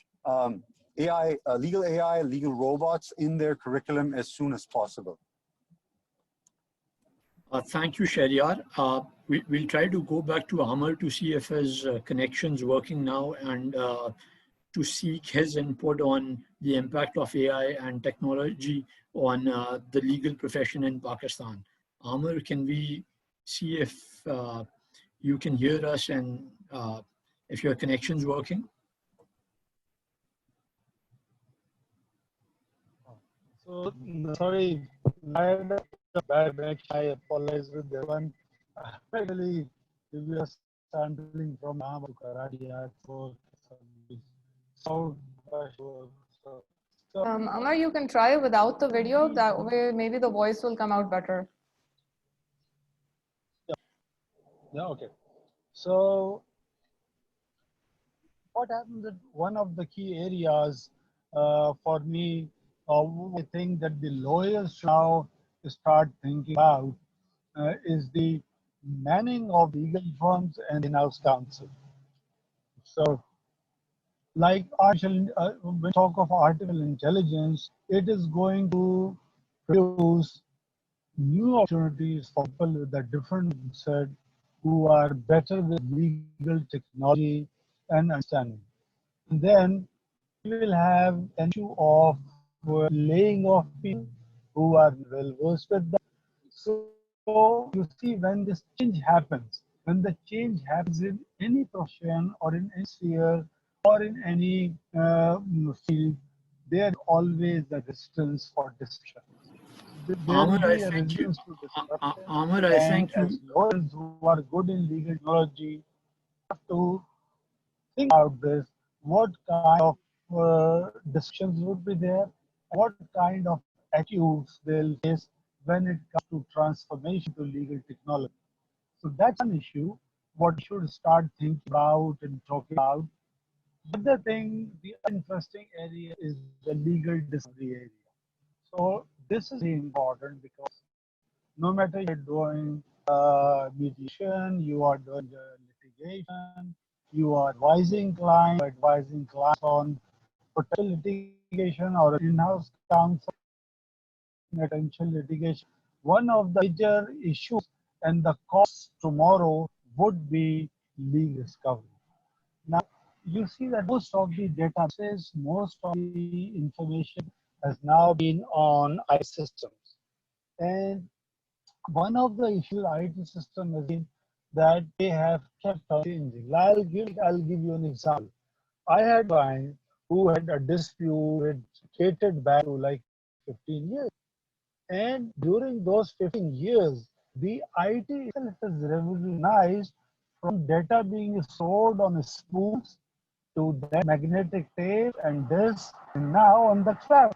legal robots in their curriculum as soon as possible.
Thank you, Shaharyar. We'll try to go back to Amar to see if his connection's working now, and to seek his input on the impact of AI and technology on the legal profession in Pakistan. Amar, can we see if you can hear us and if your connection's working?
So, sorry, I had a bad connection. I apologize with everyone. Actually, we are sampling from Ahmed to Karachi for so
Amar, you can try without the video. That way, maybe the voice will come out better.
Yeah, okay. So what happens that one of the key areas for me, I think that the lawyers should now start thinking about is the manning of legal firms and in-house counsel. So like when we talk of artificial intelligence, it is going to produce new opportunities for people with a different mindset who are better with legal technology and understanding. And then we will have an issue of laying off people who are well versed with that. So you see, when this change happens, when the change happens in any profession or in any sphere or in any field, there is always a resistance for disruption.
Amar, I thank you. Amar, I thank you.
As lawyers who are good in legal technology have to think about this. What kind of discussions would be there? What kind of attitudes they'll face when it comes to transformation to legal technology? So that's an issue. What we should start thinking about and talking about. The other thing, the interesting area is the legal discovery area. So this is very important because no matter you're doing mediation, you are doing litigation, you are advising clients on potential litigation or in-house counsel, potential litigation. One of the major issues and the costs tomorrow would be legal discovery. Now, you see that most of the databases, most of the information has now been on IT systems. And one of the issues IT system has been that they have kept on changing. I'll give you an example. I had a client who had a dispute which dated back to like 15 years. And during those 15 years, the IT itself has revolutionized from data being stored on spools to then magnetic tape and disk, and now on the cloud.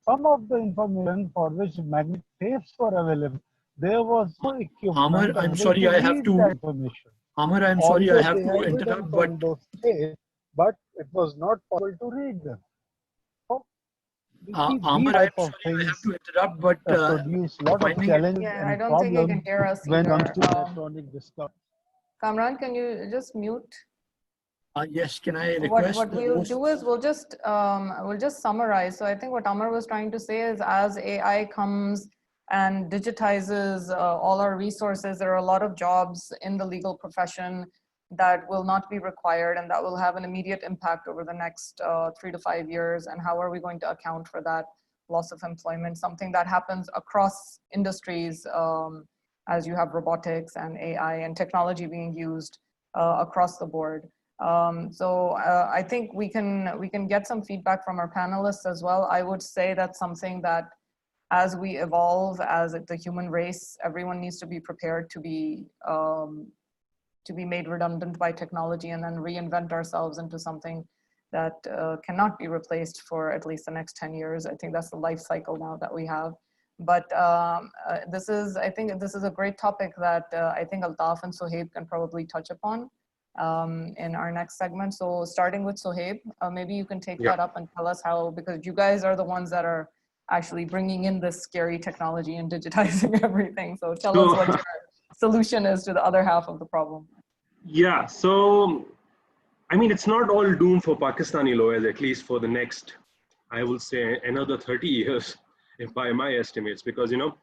Some of the information for which magnetic tapes were available, there was no
Amar,
equipment
I'm
able
sorry,
to
I have
read
to.
that information.
Amar, I'm sorry, I
Although
have
they
to
had
interrupt,
written
but
on those tapes, but it was not possible to read them. So you see, these
Amar, I'm
type of
sorry, I have
things
to interrupt, but
produce a lot of
finding it.
challenges
Yeah, I
and
don't think he can
problems
hear us
when it comes
either.
to electronic discovery.
Kamran, can you just mute?
Yes, can I
What
request the
we'll
host?
do is we'll just summarize. So I think what Amar was trying to say is, as AI comes and digitizes all our resources, there are a lot of jobs in the legal profession that will not be required, and that will have an immediate impact over the next 3 to 5 years. And how are we going to account for that loss of employment? Something that happens across industries, as you have robotics and AI and technology being used across the board. I think we can get some feedback from our panelists as well. I would say that's something that, as we evolve as the human race, everyone needs to be prepared to be made redundant by technology, and then reinvent ourselves into something that cannot be replaced for at least the next 10 years. I think that's the life cycle now that we have. But I think this is a great topic that I think Altaf and Sohaib can probably touch upon in our next segment. So starting with Sohaib, maybe you can take that up and tell us how, because you guys are the ones that are actually bringing in this scary technology and digitizing everything. So tell us what your solution is to the other half of the problem.
Yeah, so I mean, it's not all doom for Pakistani lawyers, at least for the next, I will say, another 30 years, if by my estimates, because, you know,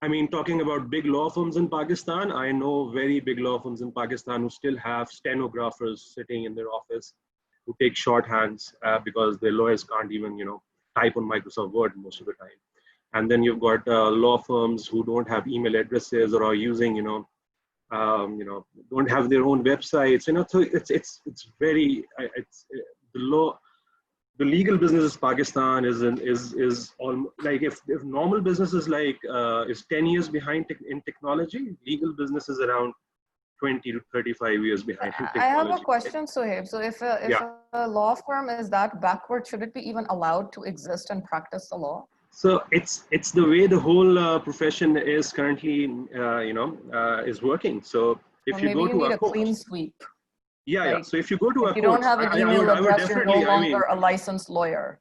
I mean, talking about big law firms in Pakistan, I know very big law firms in Pakistan who still have stenographers sitting in their office who take shorthands because their lawyers can't even, you know, type on Microsoft Word most of the time. And then you've got law firms who don't have email addresses or are using, don't have their own websites. You know, so it's very the legal business in Pakistan is all like if normal business is like is 10 years behind in technology, legal business is around 20 to 35 years behind in technology.
I have a question, Sohaib. So if a law firm is that backward, should it be even allowed to exist and practice the law?
So it's the way the whole profession is currently, is working. So if you go to
need
a
clean sweep.
Yeah. So if you go to
if you don't have an email address, you're no longer a licensed lawyer.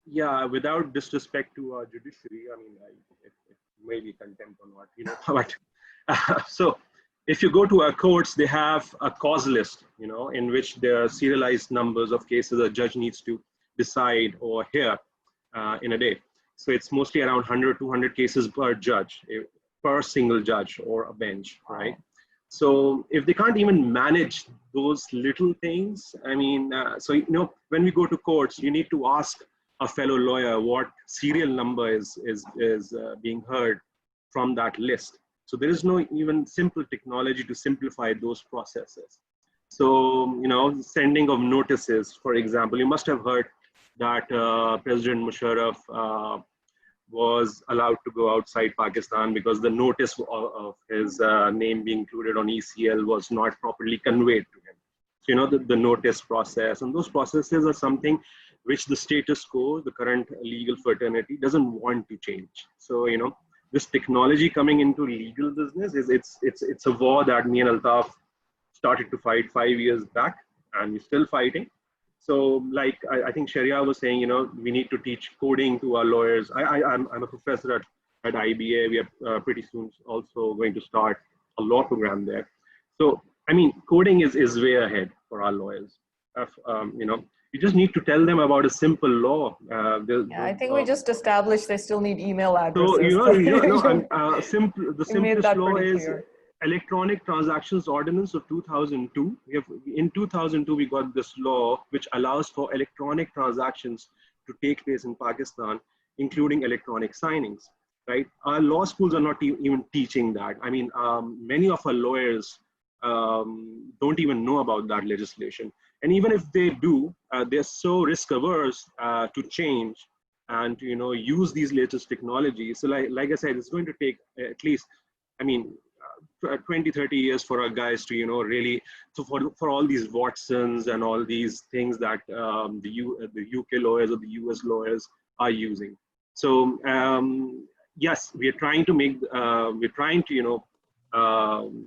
Yeah, without disrespect to our judiciary, I mean, it may be contempt or not, you know. But so if you go to our courts, they have a cause list, you know, in which there are serialized numbers of cases a judge needs to decide or hear in a day. So it's mostly around 100, 200 cases per judge, per single judge or a bench, right? So if they can't even manage those little things, I mean, so, you know, when we go to courts, you need to ask a fellow lawyer what serial number is being heard from that list. So there is no even simple technology to simplify those processes. So, you know, sending of notices, for example, you must have heard that President Musharraf was allowed to go outside Pakistan because the notice of his name being included on ECL was not properly conveyed to him. So, you know, the notice process and those processes are something which the status quo, the current legal fraternity, doesn't want to change. So, you know, this technology coming into legal business it's a war that me and Altaf started to fight 5 years back, and we're still fighting. So, like I think Shaharyar was saying, you know, we need to teach coding to our lawyers. I'm a professor at IBA. We are pretty soon also going to start a law program there. So, I mean, coding is way ahead for our lawyers. You know, you just need to tell them about a simple law.
I think we just established they still need email addresses.
So, the simplest law is clear. Electronic Transactions Ordinance of 2002. In 2002, we got this law which allows for electronic transactions to take place in Pakistan, including electronic signings. right? Our law schools are not even teaching that. I mean, many of our lawyers don't even know about that legislation. And even if they do, they're so risk averse to change and to, use these latest technologies. So like I said, it's going to take at least, I mean, 20, 30 years for our guys to, really, so for all these Watsons and all these things that the UK lawyers or the US lawyers are using. So yes, we are trying to make,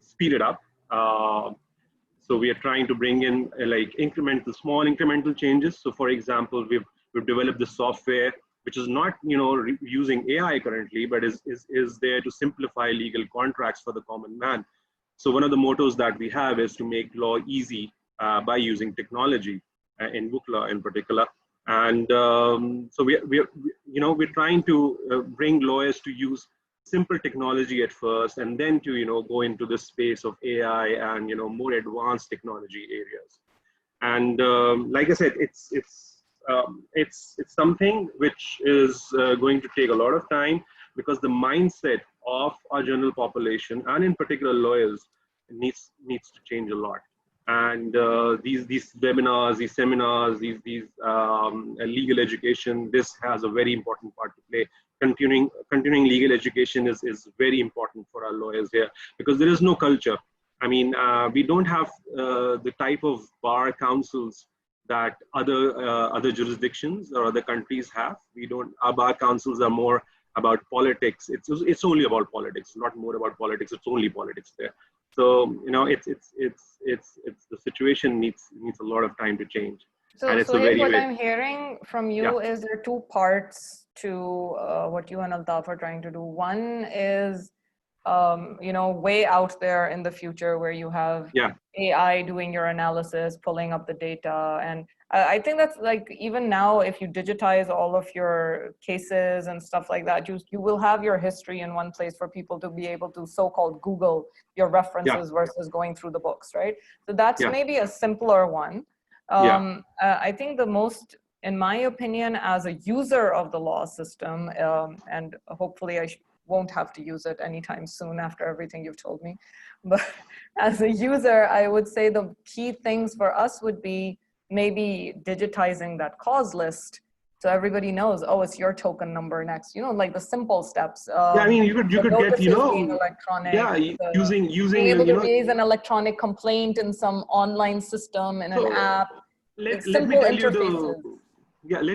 speed it up. So we are trying to bring in like small incremental changes. So for example, we've developed the software, which is not, using AI currently, but is there to simplify legal contracts for the common man. So one of the mottos that we have is to make law easy by using technology, in book law in particular. And so we're trying to bring lawyers to use simple technology at first, and then to go into the space of AI and more advanced technology areas. And like I said, it's something which is going to take a lot of time, because the mindset of our general population, and in particular lawyers, needs to change a lot. And these webinars, these seminars, these legal education, this has a very important part to play. Continuing legal education is very important for our lawyers here, because there is no culture. I mean, we don't have the type of bar councils that other jurisdictions or other countries have. We don't. Our bar councils are more about politics. It's only about politics, not more about politics. It's only politics there. So it's the situation needs a lot of time to change.
So,
and it's
what I'm hearing from you is there are two parts to what you and Altaf are trying to do. One is, way out there in the future where you have AI doing your analysis, pulling up the data. And I think that's like, even now, if you digitize all of your cases and stuff like that, you will have your history in one place for people to be able to so-called Google your references versus going through the books, right? So that's maybe a simpler one. I think the most, in my opinion, as a user of the law system, and hopefully I won't have to use it anytime soon after everything you've told me, but as a user, I would say the key things for us would be maybe digitizing that cause list, so everybody knows, oh, it's your token number next, like the simple steps.
I mean, you could get,
electronic,
using
being able to raise an electronic complaint in some online system, in an app.
Let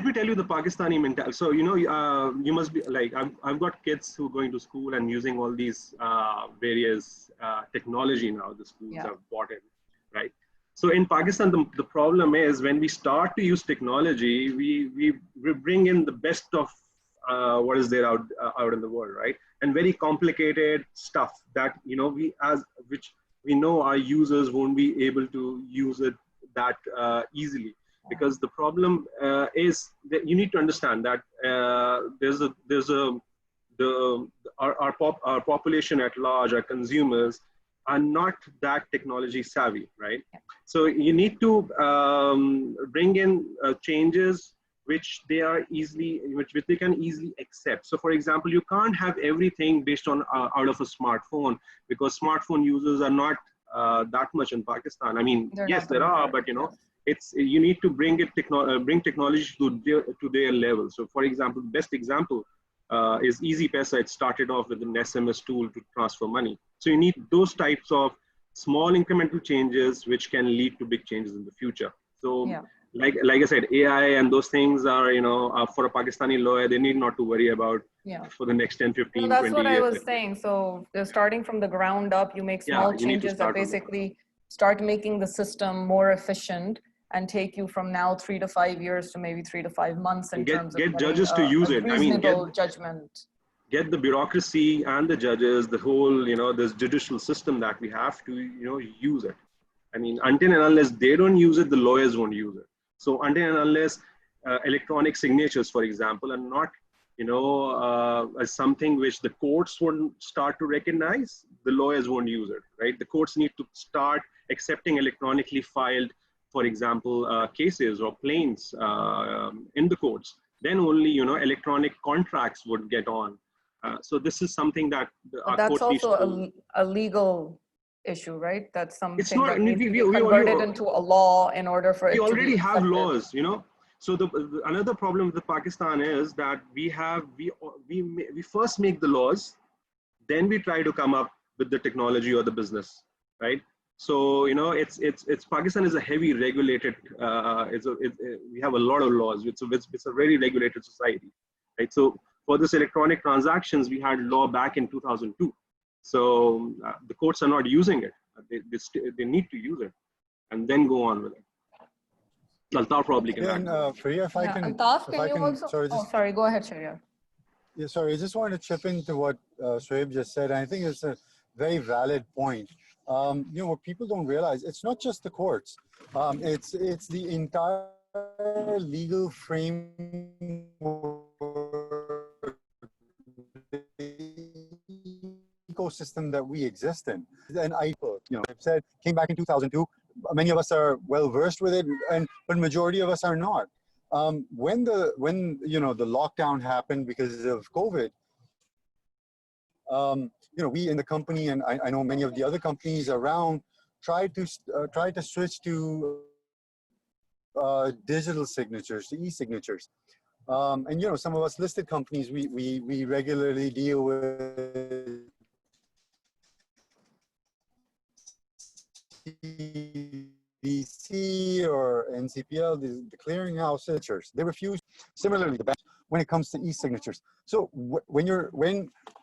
me tell you the Pakistani mentality. So, you must be like, I've got kids who are going to school and using all these various technology now, the schools have bought in, right? So in Pakistan, the problem is when we start to use technology, we bring in the best of what is there out in the world, right? And very complicated stuff that, which we know our users won't be able to use it that easily. Because the problem is that you need to understand that our population at large, our consumers, are not that technology savvy, right? So you need to bring in changes which they can easily accept. So for example, you can't have everything based on out of a smartphone, because smartphone users are not that much in Pakistan. I mean, yes, there are, but you need to bring technology to their level. So for example, best example is Easy Paisa. It started off with an SMS tool to transfer money. So you need those types of small incremental changes which can lead to big changes in the future. So like I said, AI and those things are, for a Pakistani lawyer, they need not to worry about for the next 10, 15, 20 years.
That's what I was saying. So starting from the ground up, you make small changes that basically start making the system more efficient and take you from now 3 to 5 years to maybe 3 to 5 months in terms of
get judges to use it. I mean,
judgment.
Get the bureaucracy and the judges, the whole, this judicial system that we have to, use it. I mean, until and unless they don't use it, the lawyers won't use it. So until and unless electronic signatures, for example, are not, as something which the courts won't start to recognize, the lawyers won't use it, right? The courts need to start accepting electronically filed, for example, cases or plaints in the courts. Then only, electronic contracts would get on. So this is something that our
That's
courts needs
also
to.
a legal issue, right? That's
It's
something
not.
that needs to be converted into a law in order for
we
it to be
already have
accepted.
laws, you know. So another problem with Pakistan is that we first make the laws, then we try to come up with the technology or the business, right? So you know, it's Pakistan is a heavy regulated. We have a lot of laws. It's a very regulated society, right? So for this electronic transactions, we had law back in 2002. So the courts are not using it. They need to use it and then go on with it. Altaf probably can add.
Fariha, if I can,
Altaf, can you also? Sorry, go ahead, Shaharyar.
Yeah, sorry, I just wanted to chip into what Sohaib just said. And I think it's a very valid point. You know, what people don't realize, it's not just the courts. It's the entire legal framework ecosystem that we exist in. And I've said, came back in 2002. Many of us are well versed with it, but majority of us are not. When the lockdown happened because of COVID, we in the company, and I know many of the other companies around, tried to switch to digital signatures, to e-signatures. And some of us listed companies, we regularly deal with CDC or NCPL, the clearinghouse signatures. They refuse. Similarly, the bank when it comes to e-signatures. So when you're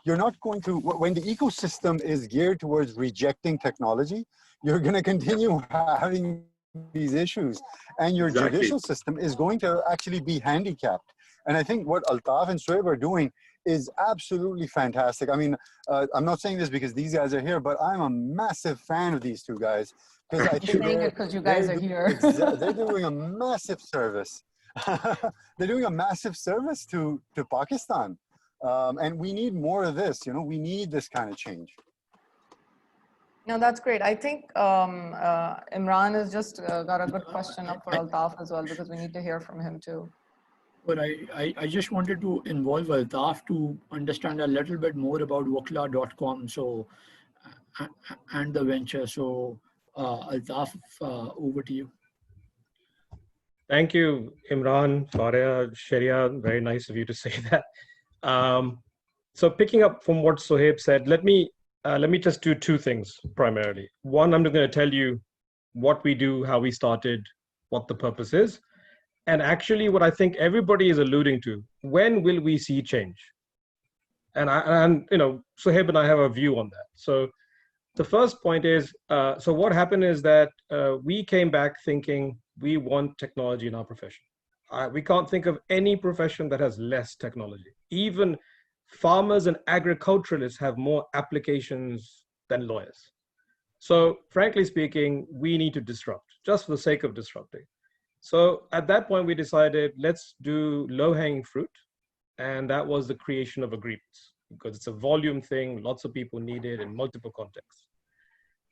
not going to, when the ecosystem is geared towards rejecting technology, you're going to continue having these issues, and your judicial system is going to actually be handicapped. And I think what Altaf and Sohaib are doing is absolutely fantastic. I mean, I'm not saying this because these guys are here, but I'm a massive fan of these two guys. Because I think
saying it because you guys are here.
They're doing a massive service. They're doing a massive service to Pakistan. And we need more of this, we need this kind of change.
No, that's great. I think Imran has just got a good question up for Altaf as well, because we need to hear from him too.
But I just wanted to involve Altaf to understand a little bit more about Wokla.com and the venture. So Altaf, over to you.
Thank you, Imran, Fariha, Shaharyar. Very nice of you to say that. So picking up from what Sohaib said, let me just do two things primarily. One, I'm going to tell you what we do, how we started, what the purpose is. And actually what I think everybody is alluding to, when will we see change? And Sohaib and I have a view on that. So the first point is, so what happened is that we came back thinking we want technology in our profession. We can't think of any profession that has less technology. Even farmers and agriculturalists have more applications than lawyers. So frankly speaking, we need to disrupt, just for the sake of disrupting. So at that point, we decided, let's do low-hanging fruit. And that was the creation of agreements, because it's a volume thing. Lots of people need it in multiple contexts.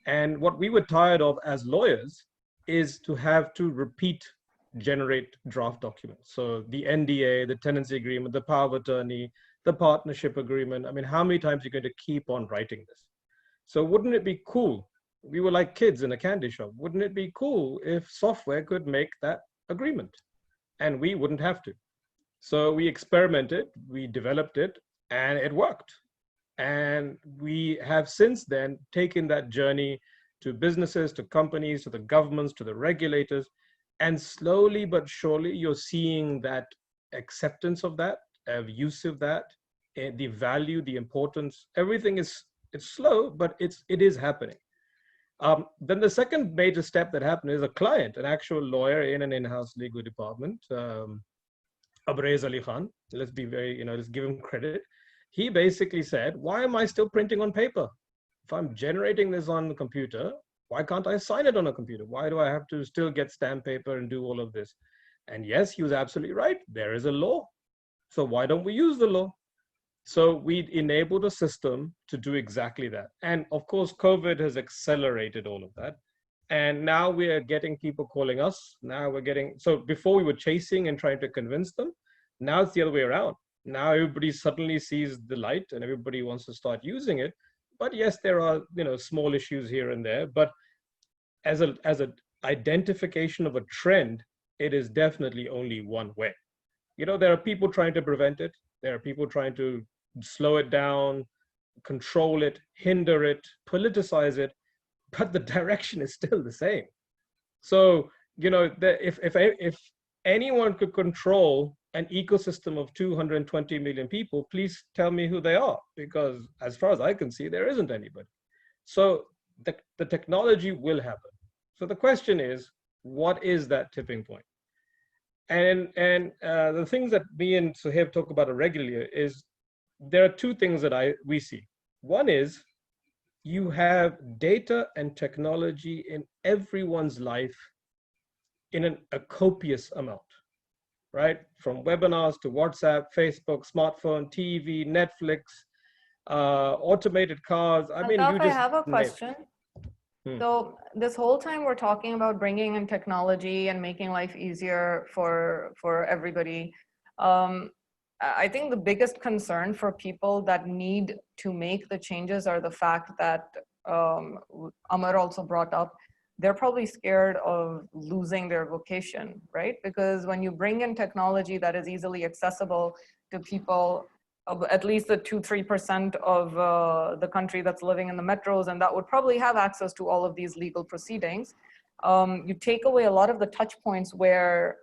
And what we were tired of as lawyers is to have to generate draft documents. So the NDA, the tenancy agreement, the power of attorney, the partnership agreement. I mean, how many times are you going to keep on writing this? So wouldn't it be cool? We were like kids in a candy shop. Wouldn't it be cool if software could make that agreement and we wouldn't have to? So we experimented, we developed it, and it worked. And we have since then taken that journey to businesses, to companies, to the governments, to the regulators. And slowly but surely, you're seeing that acceptance of that, use of that, the value, the importance. Everything it's slow, but it is happening. Then the second major step that happened is a client, an actual lawyer in an in-house legal department, Abrez Ali Khan. Let's be very, let's give him credit. He basically said, why am I still printing on paper? If I'm generating this on the computer, why can't I sign it on a computer? Why do I have to still get stamp paper and do all of this? And yes, he was absolutely right. There is a law. So why don't we use the law? So we enabled a system to do exactly that. And of course, COVID has accelerated all of that. And now we are getting people calling us. Now we're getting, so before we were chasing and trying to convince them. Now it's the other way around. Now everybody suddenly sees the light and everybody wants to start using it. But yes, there are, small issues here and there, but as a identification of a trend, it is definitely only one way. There are people trying to prevent it. There are people trying to slow it down, control it, hinder it, politicize it, but the direction is still the same. So, if anyone could control an ecosystem of 220 million people, please tell me who they are, because as far as I can see, there isn't anybody. So the technology will happen. So the question is, what is that tipping point? And the things that me and Sohaib talk about regularly is there are two things that we see. One is you have data and technology in everyone's life in a copious amount, right? From webinars to WhatsApp, Facebook, smartphone, TV, Netflix, automated cars. I mean,
Altaf,
you just
I have a question. So this whole time we're talking about bringing in technology and making life easier for everybody. I think the biggest concern for people that need to make the changes are the fact that Amar also brought up, they're probably scared of losing their vocation, right? Because when you bring in technology that is easily accessible to people, at least the 2-3% of the country that's living in the metros, and that would probably have access to all of these legal proceedings, you take away a lot of the touch points where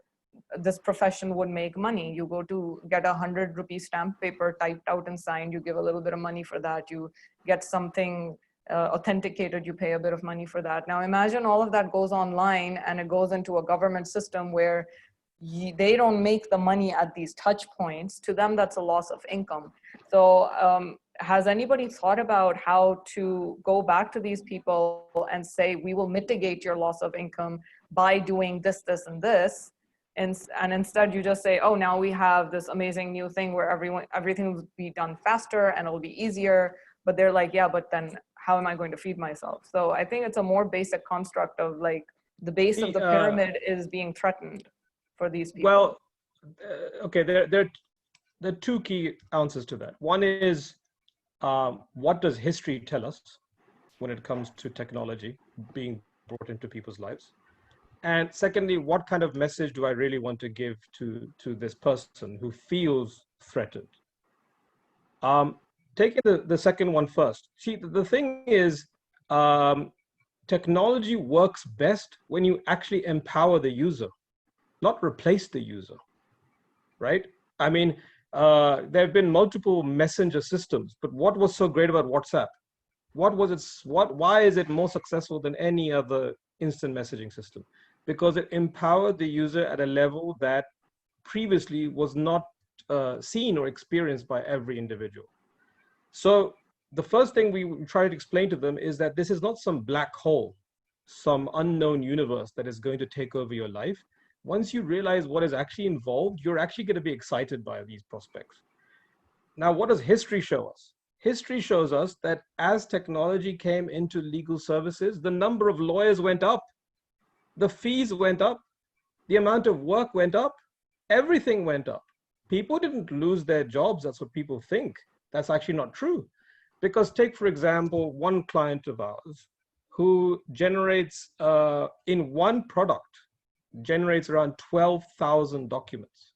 this profession would make money. You go to get a 100 rupee stamp paper typed out and signed, you give a little bit of money for that, you get something authenticated, you pay a bit of money for that. Now imagine all of that goes online and it goes into a government system where they don't make the money at these touch points. To them, that's a loss of income. So has anybody thought about how to go back to these people and say, we will mitigate your loss of income by doing this, this, and this? And instead you just say, oh, now we have this amazing new thing where everything will be done faster and it'll be easier. But they're like, yeah, but then how am I going to feed myself? So I think it's a more basic construct of like the base of the pyramid is being threatened for these people.
Well, okay, there are two key answers to that. One is, what does history tell us when it comes to technology being brought into people's lives? And secondly, what kind of message do I really want to give to this person who feels threatened? Taking the second one first. See, the thing is, technology works best when you actually empower the user, not replace the user, right? I mean, there have been multiple messenger systems, but what was so great about WhatsApp? Why is it more successful than any other instant messaging system? Because it empowered the user at a level that previously was not seen or experienced by every individual. So the first thing we try to explain to them is that this is not some black hole, some unknown universe that is going to take over your life. Once you realize what is actually involved, you're actually going to be excited by these prospects. Now, what does history show us? History shows us that as technology came into legal services, the number of lawyers went up, the fees went up, the amount of work went up, everything went up. People didn't lose their jobs, that's what people think. That's actually not true. Because take, for example, one client of ours who generates, in one product, generates around 12,000 documents.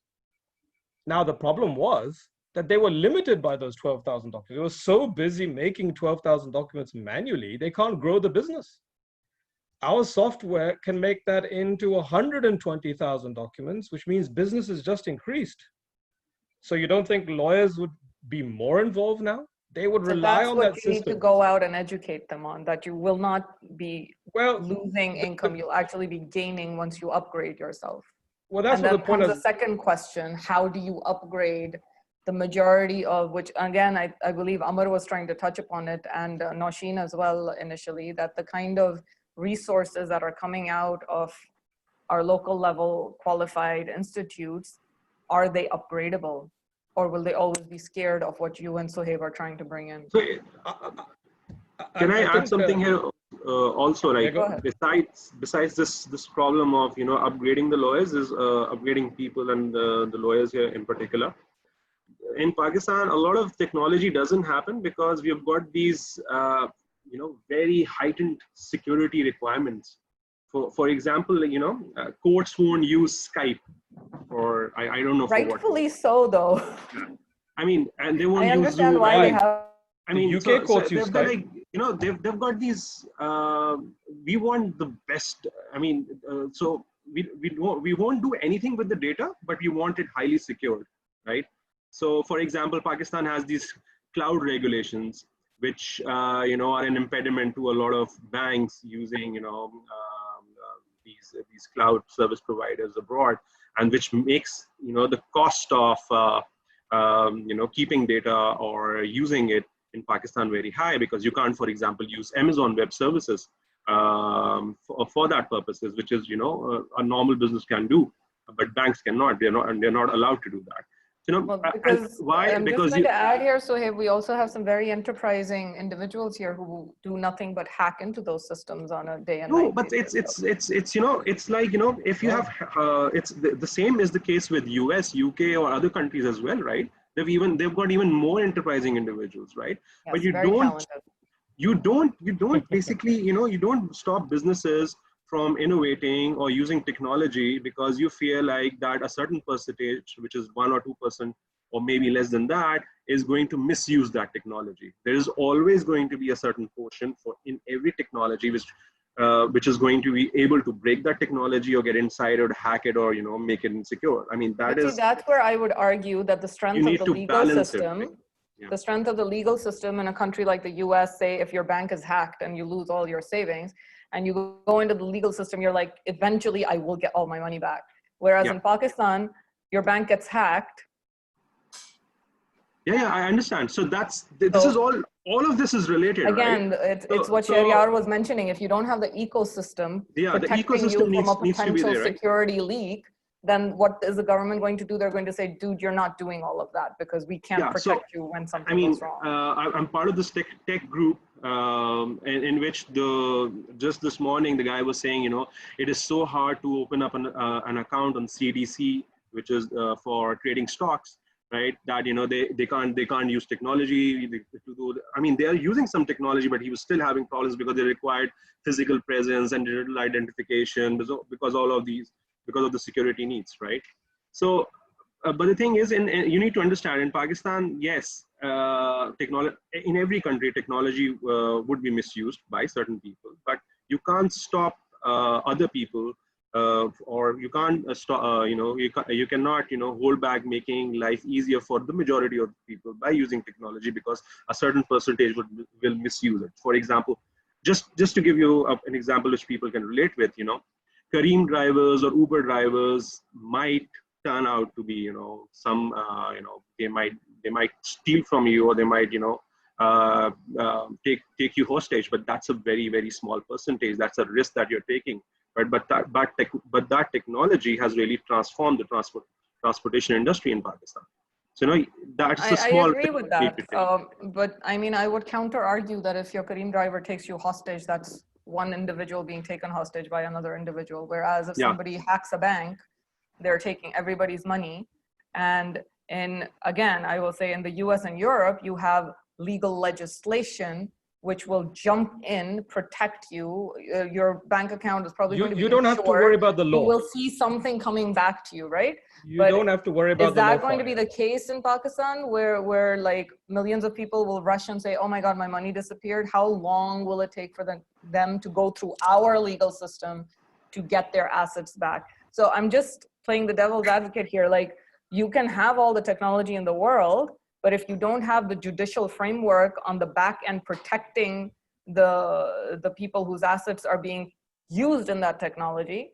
Now, the problem was that they were limited by those 12,000 documents. They were so busy making 12,000 documents manually, they can't grow the business. Our software can make that into 120,000 documents, which means business is just increased. So you don't think lawyers would be more involved now? They would rely on that system. That's what you
need to go out and educate them on, that you will not be losing income. You'll actually be gaining once you upgrade yourself.
Well, that's
what
the point.
The second question, how do you upgrade the majority of which, again, I believe Amar was trying to touch upon it, and Nausheen as well initially, that the kind of resources that are coming out of our local level qualified institutes, are they upgradable? Or will they always be scared of what you and Sohaib are trying to bring in?
So, can I add something here also? Like, besides this problem of upgrading the lawyers, is upgrading people and the lawyers here in particular. in Pakistan, a lot of technology doesn't happen because we've got these, very heightened security requirements. For example, courts won't use Skype, or I don't know for what.
Rightfully so, though.
I mean, and they won't
I
use
understand
Zoom.
why they have.
I mean,
UK courts use
they've got
Skype.
they've got these. We want the best. I mean, so we won't do anything with the data, but we want it highly secured, right? So, for example, Pakistan has these cloud regulations, which are an impediment to a lot of banks using these cloud service providers abroad, and which makes the cost of keeping data or using it in Pakistan very high, because you can't, for example, use Amazon Web Services for that purposes, which is a normal business can do, but banks cannot. They're not allowed to do that.
Well, because
why?
I'm
Because
just going to add here, Sohaib, we also have some very enterprising individuals here who do nothing but hack into those systems on a day and night.
No, but it's like if you have it's the same is the case with US, UK, or other countries as well, right? They've got even more enterprising individuals, right?
Yes,
but you don't basically you don't stop businesses from innovating or using technology because you feel like that a certain percentage, which is 1 or 2%, or maybe less than that, is going to misuse that technology. There is always going to be a certain portion in every technology which is going to be able to break that technology or get inside or hack it or make it insecure. I mean,
that's where I would argue that the strength of the legal system. The strength of the legal system in a country like the US, say if your bank is hacked and you lose all your savings and you go into the legal system, you're like, eventually I will get all my money back. Whereas in Pakistan, your bank gets hacked.
Yeah, I understand. So this is all of this is related.
Again,
right?
it's what Shaharyar was mentioning. If you don't have the ecosystem protecting you from a potential security leak, then what is the government going to do? They're going to say, dude, you're not doing all of that because we can't protect you when something goes wrong.
I'm part of this tech group in which just this morning, the guy was saying, it is so hard to open up an account on CDC, which is for trading stocks, right? That, they can't use technology to do. I mean, they are using some technology, but he was still having problems because they required physical presence and digital identification because of the security needs, right? So, but the thing is, you need to understand, in Pakistan, yes, technology in every country, technology would be misused by certain people, but you can't stop other people, or you can't stop. You cannot hold back making life easier for the majority of people by using technology, because a certain percentage will misuse it. For example, just to give you an example which people can relate with, Careem drivers or Uber drivers might turn out to be, they might steal from you, or they might, take you hostage. But that's a very, very small percentage. That's a risk that you're taking. Right? But that technology has really transformed the transportation industry in Pakistan. So that's a small.
I agree with that. But I mean, I would counter argue that if your Careem driver takes you hostage, that's one individual being taken hostage by another individual. Whereas if somebody hacks a bank, they're taking everybody's money. And again, I will say in the US and Europe, you have legal legislation which will jump in, protect you. Your bank account is probably going to be
insured. You don't have to worry about the law.
You will see something coming back to you, right?
You don't have to worry about the law.
Is that going to be the case in Pakistan, where like millions of people will rush and say, oh my God, my money disappeared? How long will it take for them to go through our legal system to get their assets back? So I'm just playing the devil's advocate here. Like, you can have all the technology in the world, but if you don't have the judicial framework on the back end protecting the people whose assets are being used in that technology,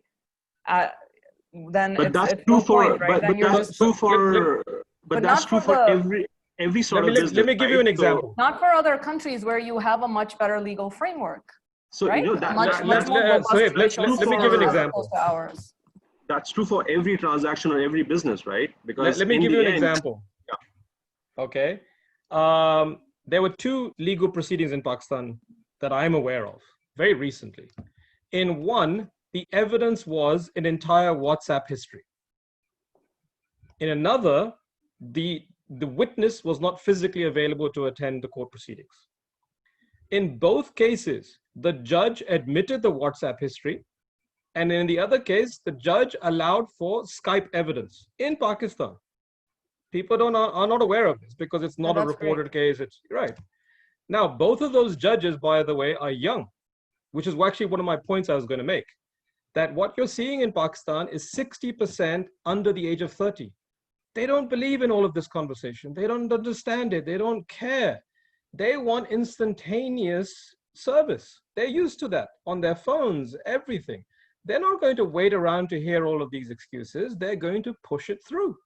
then that's true for
every sort of business.
Let me give you an example.
Not for other countries where you have a much better legal framework.
So
right?
Let me give an example.
That's true for every transaction or every business, right? Because
let me give you an example. Okay. There were 2 legal proceedings in Pakistan that I'm aware of very recently. In one, the evidence was an entire WhatsApp history. In another, the the witness was not physically available to attend the court proceedings. In both cases, the judge admitted the WhatsApp history. And in the other case, the judge allowed for Skype evidence in Pakistan. People are not aware of this because it's not a reported case. It's right. Now, both of those judges, by the way, are young, which is actually one of my points I was going to make, that what you're seeing in Pakistan is 60% under the age of 30. They don't believe in all of this conversation. They don't understand it. They don't care. They want instantaneous service. They're used to that on their phones, everything. They're not going to wait around to hear all of these excuses. They're going to push it through.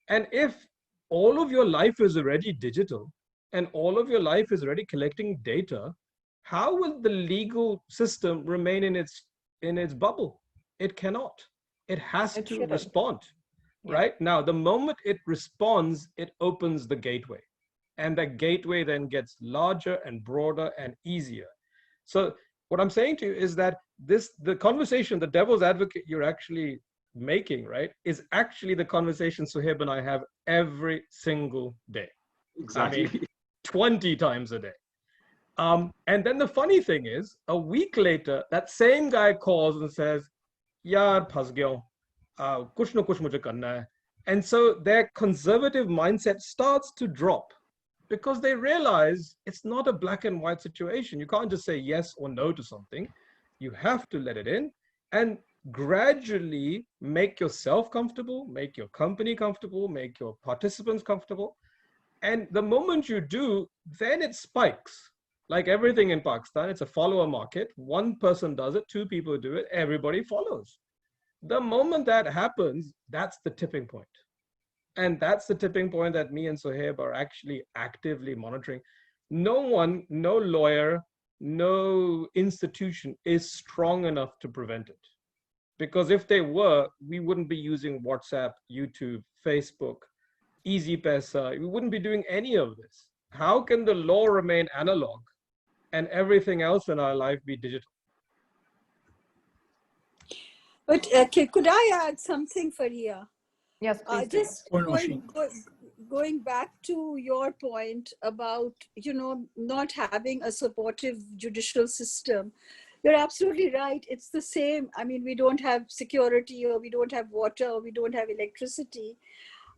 And if all of your life is already digital and all of your life is already collecting data, how will the legal system remain in its bubble? It cannot. It has to respond. Right? Now, the moment it responds, it opens the gateway. And that gateway then gets larger and broader and easier. So what I'm saying to you is that the conversation, the devil's advocate you're actually making, right, is actually the conversation Sohaib and I have every single day.
Exactly.
I mean, 20 times a day. And then the funny thing is, a week later, that same guy calls and says, Yaar, phas gaya hu. Kuch na kuch mujhe karna hai. And so their conservative mindset starts to drop because they realize it's not a black and white situation. You can't just say yes or no to something. You have to let it in and gradually make yourself comfortable, make your company comfortable, make your participants comfortable. And the moment you do, then it spikes. Like everything in Pakistan, it's a follower market. One person does it, two people do it, everybody follows. The moment that happens, that's the tipping point. And that's the tipping point that me and Sohaib are actually actively monitoring. No one, no lawyer, no institution is strong enough to prevent it. Because if they were, we wouldn't be using WhatsApp, YouTube, Facebook, Easy Pesa. We wouldn't be doing any of this. How can the law remain analog and everything else in our life be digital?
But could I add something, Fariha?
Yes, please.
Just going back to your point about, not having a supportive judicial system. You're absolutely right. It's the same. I mean, we don't have security, or we don't have water, or we don't have electricity.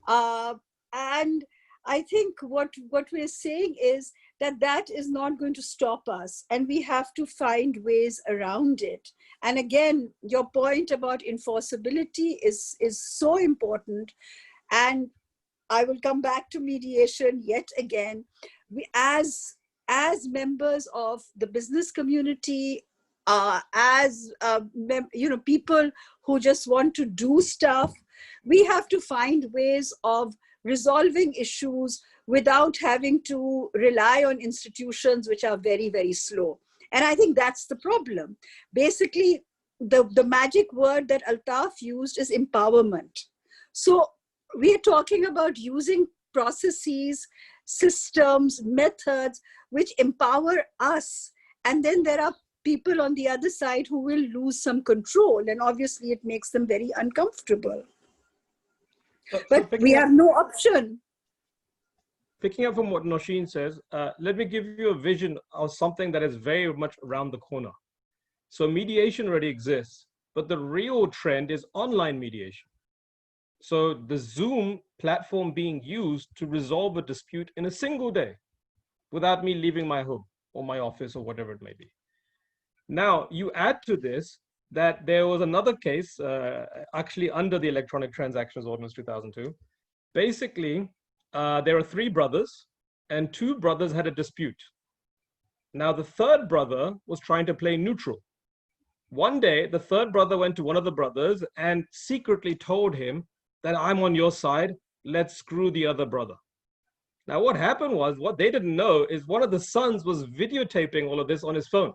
And I think what we're saying is that is not going to stop us, and we have to find ways around it. And again, your point about enforceability is so important. And I will come back to mediation yet again. We, as members of the business community, people who just want to do stuff, we have to find ways of resolving issues without having to rely on institutions which are very, very slow. And I think that's the problem. Basically, the magic word that Altaf used is empowerment. So we're talking about using processes, systems, methods, which empower us. And then there are people on the other side who will lose some control. And obviously it makes them very uncomfortable. But we have no option.
Picking up from what Nausheen says, let me give you a vision of something that is very much around the corner. So mediation already exists, but the real trend is online mediation. So the Zoom platform being used to resolve a dispute in a single day without me leaving my home or my office or whatever it may be. Now, you add to this that there was another case, actually under the Electronic Transactions Ordinance 2002. Basically, there are 3 brothers, and 2 brothers had a dispute. Now, the third brother was trying to play neutral. One day, the third brother went to one of the brothers and secretly told him that I'm on your side, let's screw the other brother. Now, what happened was, what they didn't know is one of the sons was videotaping all of this on his phone.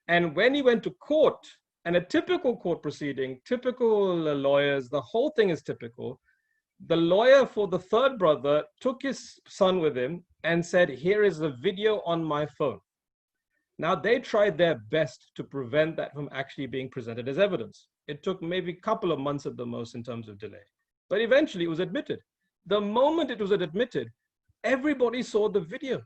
And when he went to court, and a typical court proceeding, typical lawyers, the whole thing is typical. The lawyer for the third brother took his son with him and said, here is a video on my phone. Now, they tried their best to prevent that from actually being presented as evidence. It took maybe a couple of months at the most in terms of delay. But eventually it was admitted. The moment it was admitted, everybody saw the video,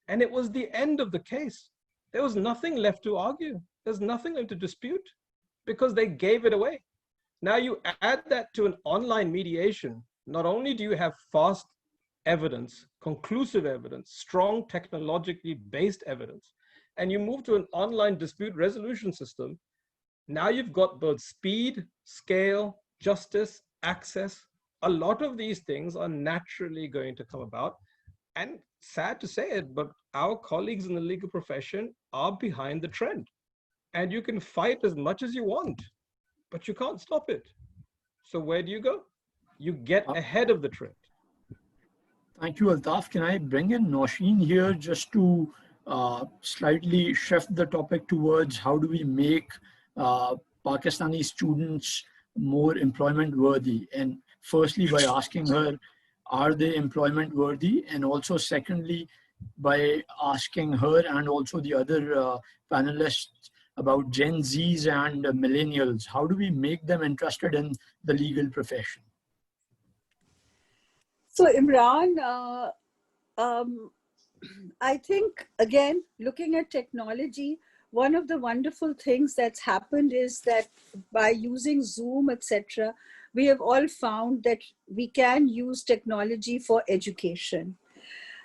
and it was the end of the case. There was nothing left to argue. There's nothing left to dispute because they gave it away. Now you add that to an online mediation. Not only do you have fast evidence, conclusive evidence, strong technologically based evidence, and you move to an online dispute resolution system, now you've got both speed, scale, justice, access. A lot of these things are naturally going to come about. And sad to say it, but our colleagues in the legal profession are behind the trend. And you can fight as much as you want, but you can't stop it. So where do you go? You get ahead of the trend.
Thank you, Altaf. Can I bring in Nausheen here just to slightly shift the topic towards how do we make Pakistani students more employment worthy? And firstly, by asking her, are they employment worthy? And also secondly, by asking her and also the other panelists about Gen Zs and millennials, how do we make them interested in the legal profession?
So Imran, I think, again, looking at technology, one of the wonderful things that's happened is that by using Zoom, etc., we have all found that we can use technology for education.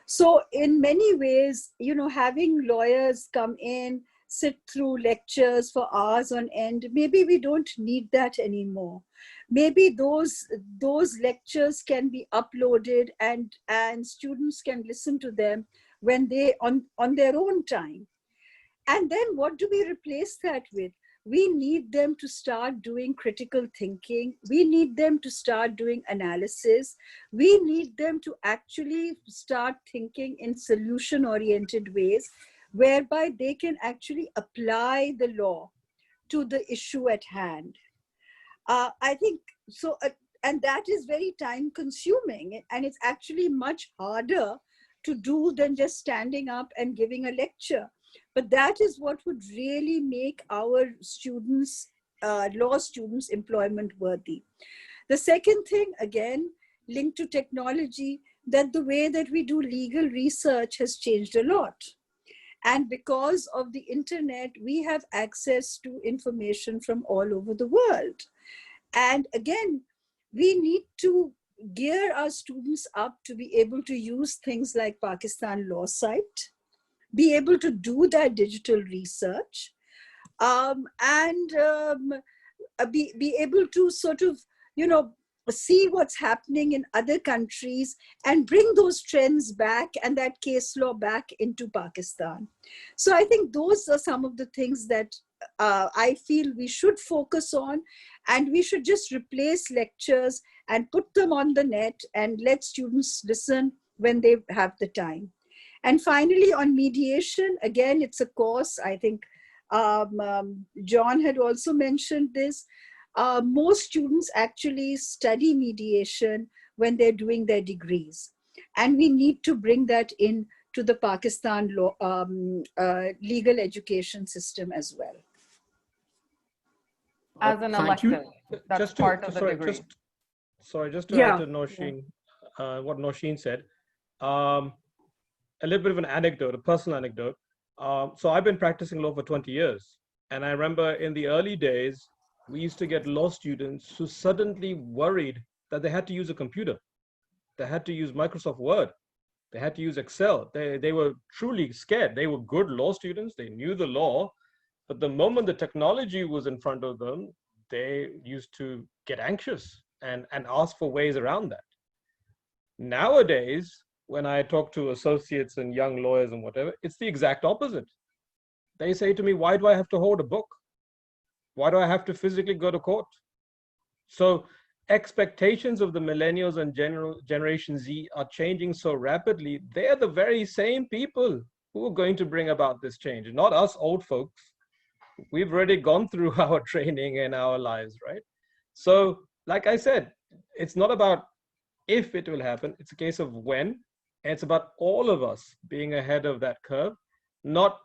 So in many ways, you know, having lawyers come in, sit through lectures for hours on end, maybe we don't need that anymore. Maybe those lectures can be uploaded and students can listen to them when they on their own time. And then what do we replace that with? We need them to start doing critical thinking. We need them to start doing analysis. We need them to actually start thinking in solution-oriented ways, whereby they can actually apply the law to the issue at hand. I think so, and that is very time consuming, and it's actually much harder to do than just standing up and giving a lecture. But that is what would really make our students, law students, employment worthy. The second thing, again, linked to technology, that the way that we do legal research has changed a lot. And because of the internet, we have access to information from all over the world. And again, we need to gear our students up to be able to use things like Pakistan Law Site, be able to do that digital research, and be able to sort of, you know, see what's happening in other countries and bring those trends back and that case law back into Pakistan. So I think those are some of the things that I feel we should focus on, and we should just replace lectures and put them on the net and let students listen when they have the time. And finally, on mediation, again, it's a course. I think John had also mentioned this. Most students actually study mediation when they're doing their degrees. And we need to bring that in to the Pakistan law, legal education system as well.
As an elective, that's part of the degree.
Just to add to Nausheen, what Nausheen said, a little bit of an anecdote, a personal anecdote. So I've been practicing law for 20 years. And I remember in the early days, we used to get law students who suddenly worried that they had to use a computer. They had to use Microsoft Word. They had to use Excel. They were truly scared. They were good law students. They knew the law. But the moment the technology was in front of them, they used to get anxious and ask for ways around that. Nowadays, when I talk to associates and young lawyers and whatever, it's the exact opposite. They say to me, why do I have to hold a book? Why do I have to physically go to court? So expectations of the millennials and Generation Z are changing so rapidly. They're the very same people who are going to bring about this change, not us old folks. We've already gone through our training in our lives, right? So, like I said, it's not about if it will happen, it's a case of when. And it's about all of us being ahead of that curve, not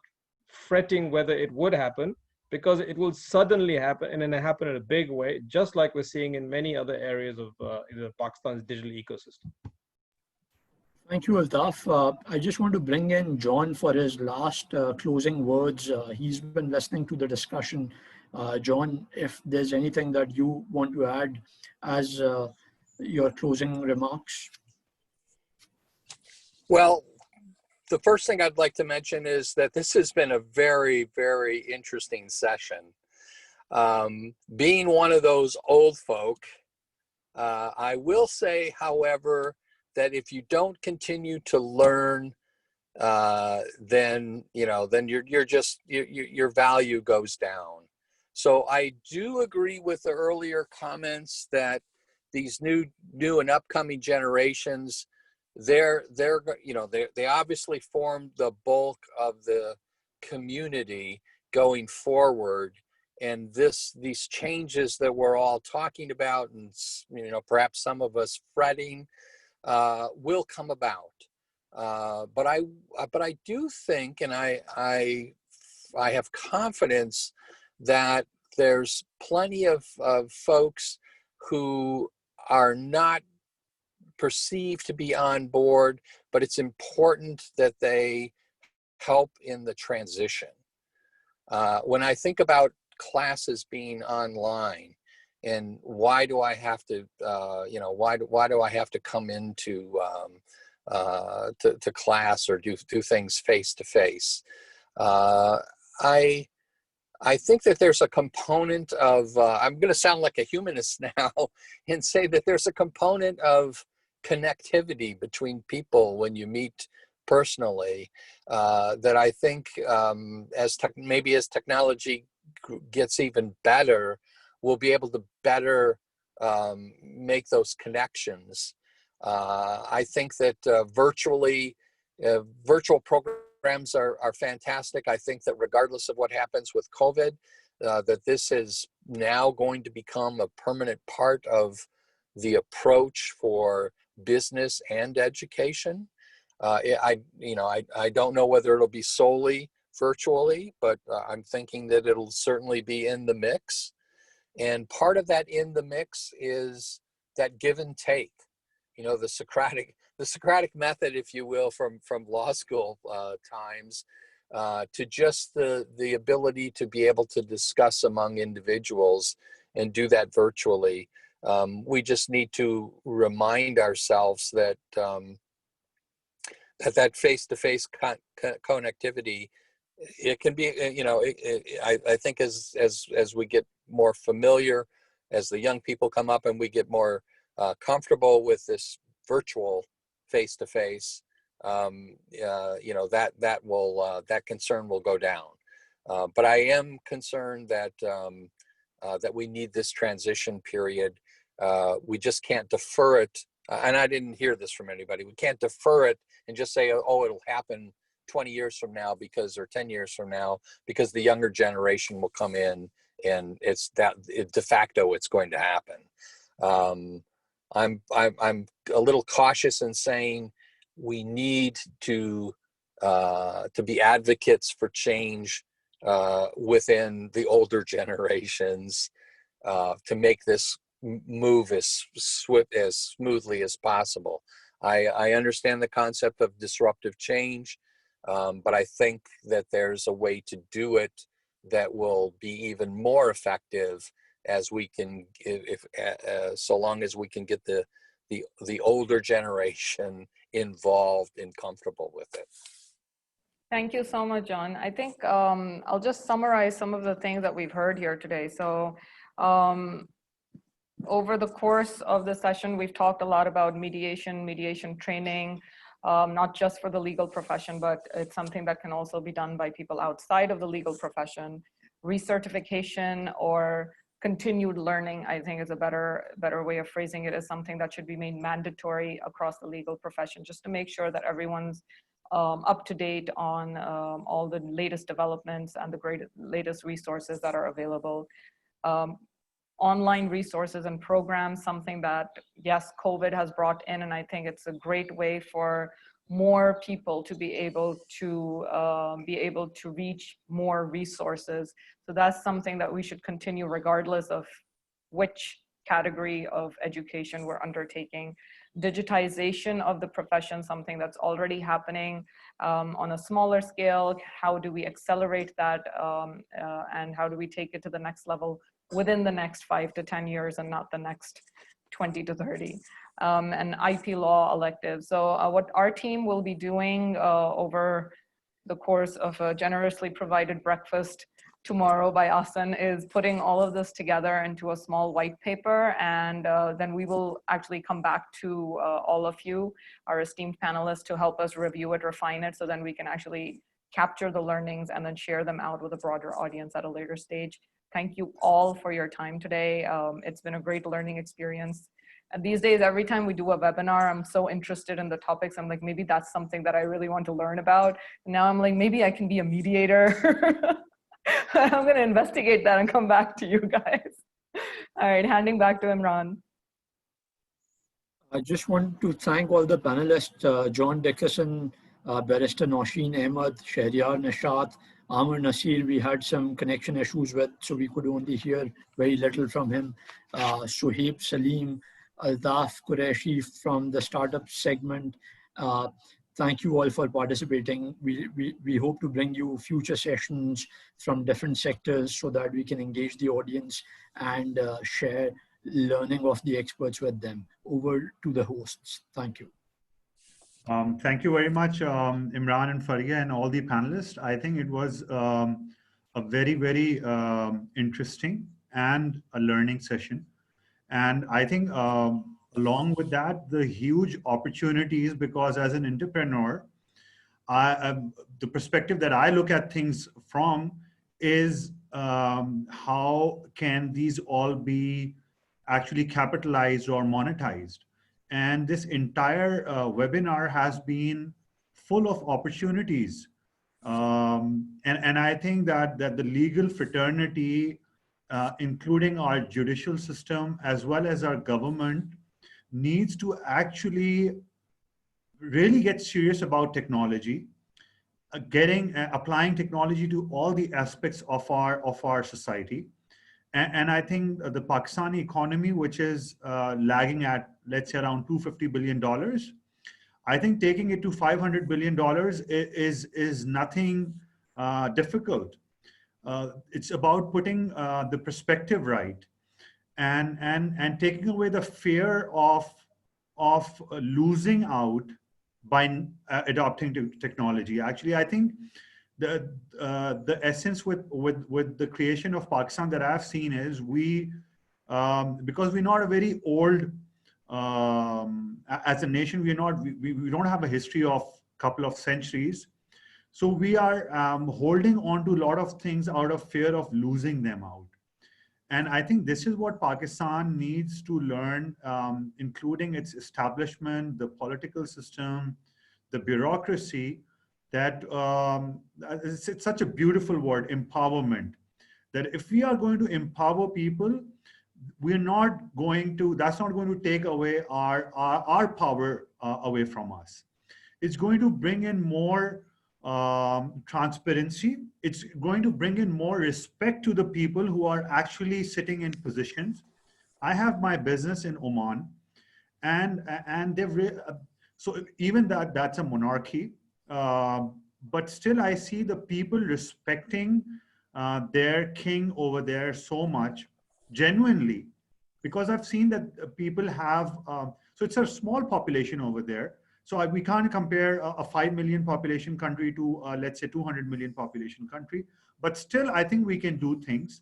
fretting whether it would happen, because it will suddenly happen, and then happen in a big way, just like we're seeing in many other areas of Pakistan's digital ecosystem.
Thank you, Altaf. I just want to bring in John for his last closing words. He's been listening to the discussion. John, if there's anything that you want to add as your closing remarks.
Well, the first thing I'd like to mention is that this has been a very, very interesting session. Being one of those old folk, I will say, however, that if you don't continue to learn, then your value goes down. So I do agree with the earlier comments that these new and upcoming generations, they obviously formed the bulk of the community going forward, and these changes that we're all talking about, and perhaps some of us fretting, will come about. But I do think, and I have confidence that there's plenty of folks who are not perceived to be on board, but it's important that they help in the transition. When I think about classes being online, and why do I have to, why do I have to come into to class or do things face to face? I think that there's a component of, I'm going to sound like a humanist now and say that there's a component of connectivity between people when you meet personally, that I think maybe as technology gets even better, we'll be able to better make those connections. I think that virtual programs are fantastic. I think that regardless of what happens with COVID, that this is now going to become a permanent part of the approach for business and education. I don't know whether it'll be solely virtually, but I'm thinking that it'll certainly be in the mix. And part of that in the mix is that give and take, the Socratic method, if you will, from law school times, to just the ability to be able to discuss among individuals and do that virtually. We just need to remind ourselves that that face-to-face connectivity, it can be, I think as we get more familiar, as the young people come up and we get more comfortable with this virtual face-to-face, that concern will go down. But I am concerned that that we need this transition period. We just can't defer it. And I didn't hear this from anybody. We can't defer it and just say, oh, it'll happen 20 years from now or 10 years from now, because the younger generation will come in and de facto it's going to happen. I'm a little cautious in saying we need to be advocates for change within the older generations to make this move as smoothly as possible. I understand the concept of disruptive change, but I think that there's a way to do it that will be even more effective as we can, so long as we can get the older generation involved and comfortable with it.
Thank you so much, John. I think I'll just summarize some of the things that we've heard here today. So over the course of the session, we've talked a lot about mediation training, not just for the legal profession, but it's something that can also be done by people outside of the legal profession. Recertification or continued learning, I think, is a better way of phrasing it, is something that should be made mandatory across the legal profession, just to make sure that everyone's up to date on all the latest developments and the latest resources that are available. Online resources and programs, something that, yes, COVID has brought in, and I think it's a great way for more people to be able to reach more resources. So that's something that we should continue regardless of which category of education we're undertaking. Digitization of the profession, something that's already happening on a smaller scale. How do we accelerate that and how do we take it to the next level within the next 5 to 10 years and not the next 20 to 30. And IP law elective. So what our team will be doing over the course of a generously provided breakfast tomorrow by Asan is putting all of this together into a small white paper, and then we will actually come back to all of you, our esteemed panelists, to help us review it, refine it, so then we can actually capture the learnings and then share them out with a broader audience at a later stage. Thank you all for your time today. It's been a great learning experience. And these days, every time we do a webinar, I'm so interested in the topics. I'm like, maybe that's something that I really want to learn about. And now I'm like, maybe I can be a mediator. I'm going to investigate that and come back to you guys. All right, handing back to Imran.
I just want to thank all the panelists, John Dickerson, Barrister Nausheen, Ahmed, Shaharyar, Nashat, Amar, Naseer. We had some connection issues with, so we could only hear very little from him. Sohaib Saleem, Altaf Qureshi from the startup segment. Thank you all for participating. We hope to bring you future sessions from different sectors so that we can engage the audience and share learning of the experts with them. Over to the hosts. Thank you.
Thank you very much, Imran and Fariha and all the panelists. I think it was a very, very interesting and a learning session. And I think along with that, the huge opportunities, because as an entrepreneur, the perspective that I look at things from is how can these all be actually capitalized or monetized. And this entire webinar has been full of opportunities. And I think that the legal fraternity, including our judicial system, as well as our government, needs to actually really get serious about technology, applying technology to all the aspects of our society. And I think the Pakistani economy, which is lagging at, let's say, around $250 billion, I think taking it to $500 billion is nothing difficult. It's about putting the perspective right and taking away the fear of losing out by adopting technology. Actually, I think the essence with the creation of Pakistan that I've seen is because we're not a very old as a nation, we don't have a history of a couple of centuries. So we are holding on to a lot of things out of fear of losing them out. And I think this is what Pakistan needs to learn, including its establishment, the political system, the bureaucracy, that it's such a beautiful word, empowerment, that if we are going to empower people, that's not going to take away our power away from us. It's going to bring in more transparency. It's going to bring in more respect to the people who are actually sitting in positions. I have my business in Oman, and so even that's a monarchy, but still I see the people respecting their king over there so much, genuinely, because I've seen that people have, so it's a small population over there. So we can't compare a 5 million population country to, let's say, 200 million population country. But still, I think we can do things.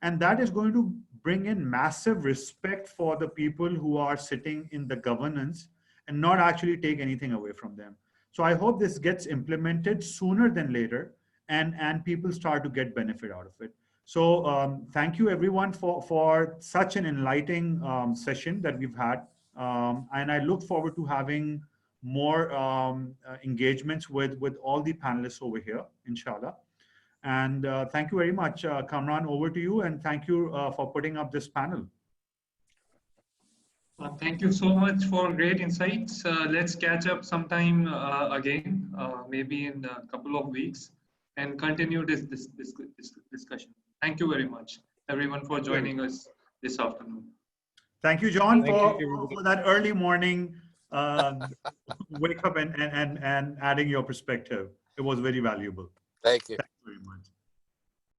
And that is going to bring in massive respect for the people who are sitting in the governance and not actually take anything away from them. So I hope this gets implemented sooner than later and people start to get benefit out of it. So thank you, everyone, for such an enlightening session that we've had. And I look forward to having more engagements with all the panelists over here, inshallah. And thank you very much. Kamran, over to you, and thank you for putting up this panel.
Thank you so much for great insights. Let's catch up sometime again, maybe in a couple of weeks, and continue this discussion. Thank you very much, everyone, for joining us this afternoon.
Thank you, John,
Thank you.
for that early morning wake up and adding your perspective. It was very valuable.
Thank you.
Thank you very much.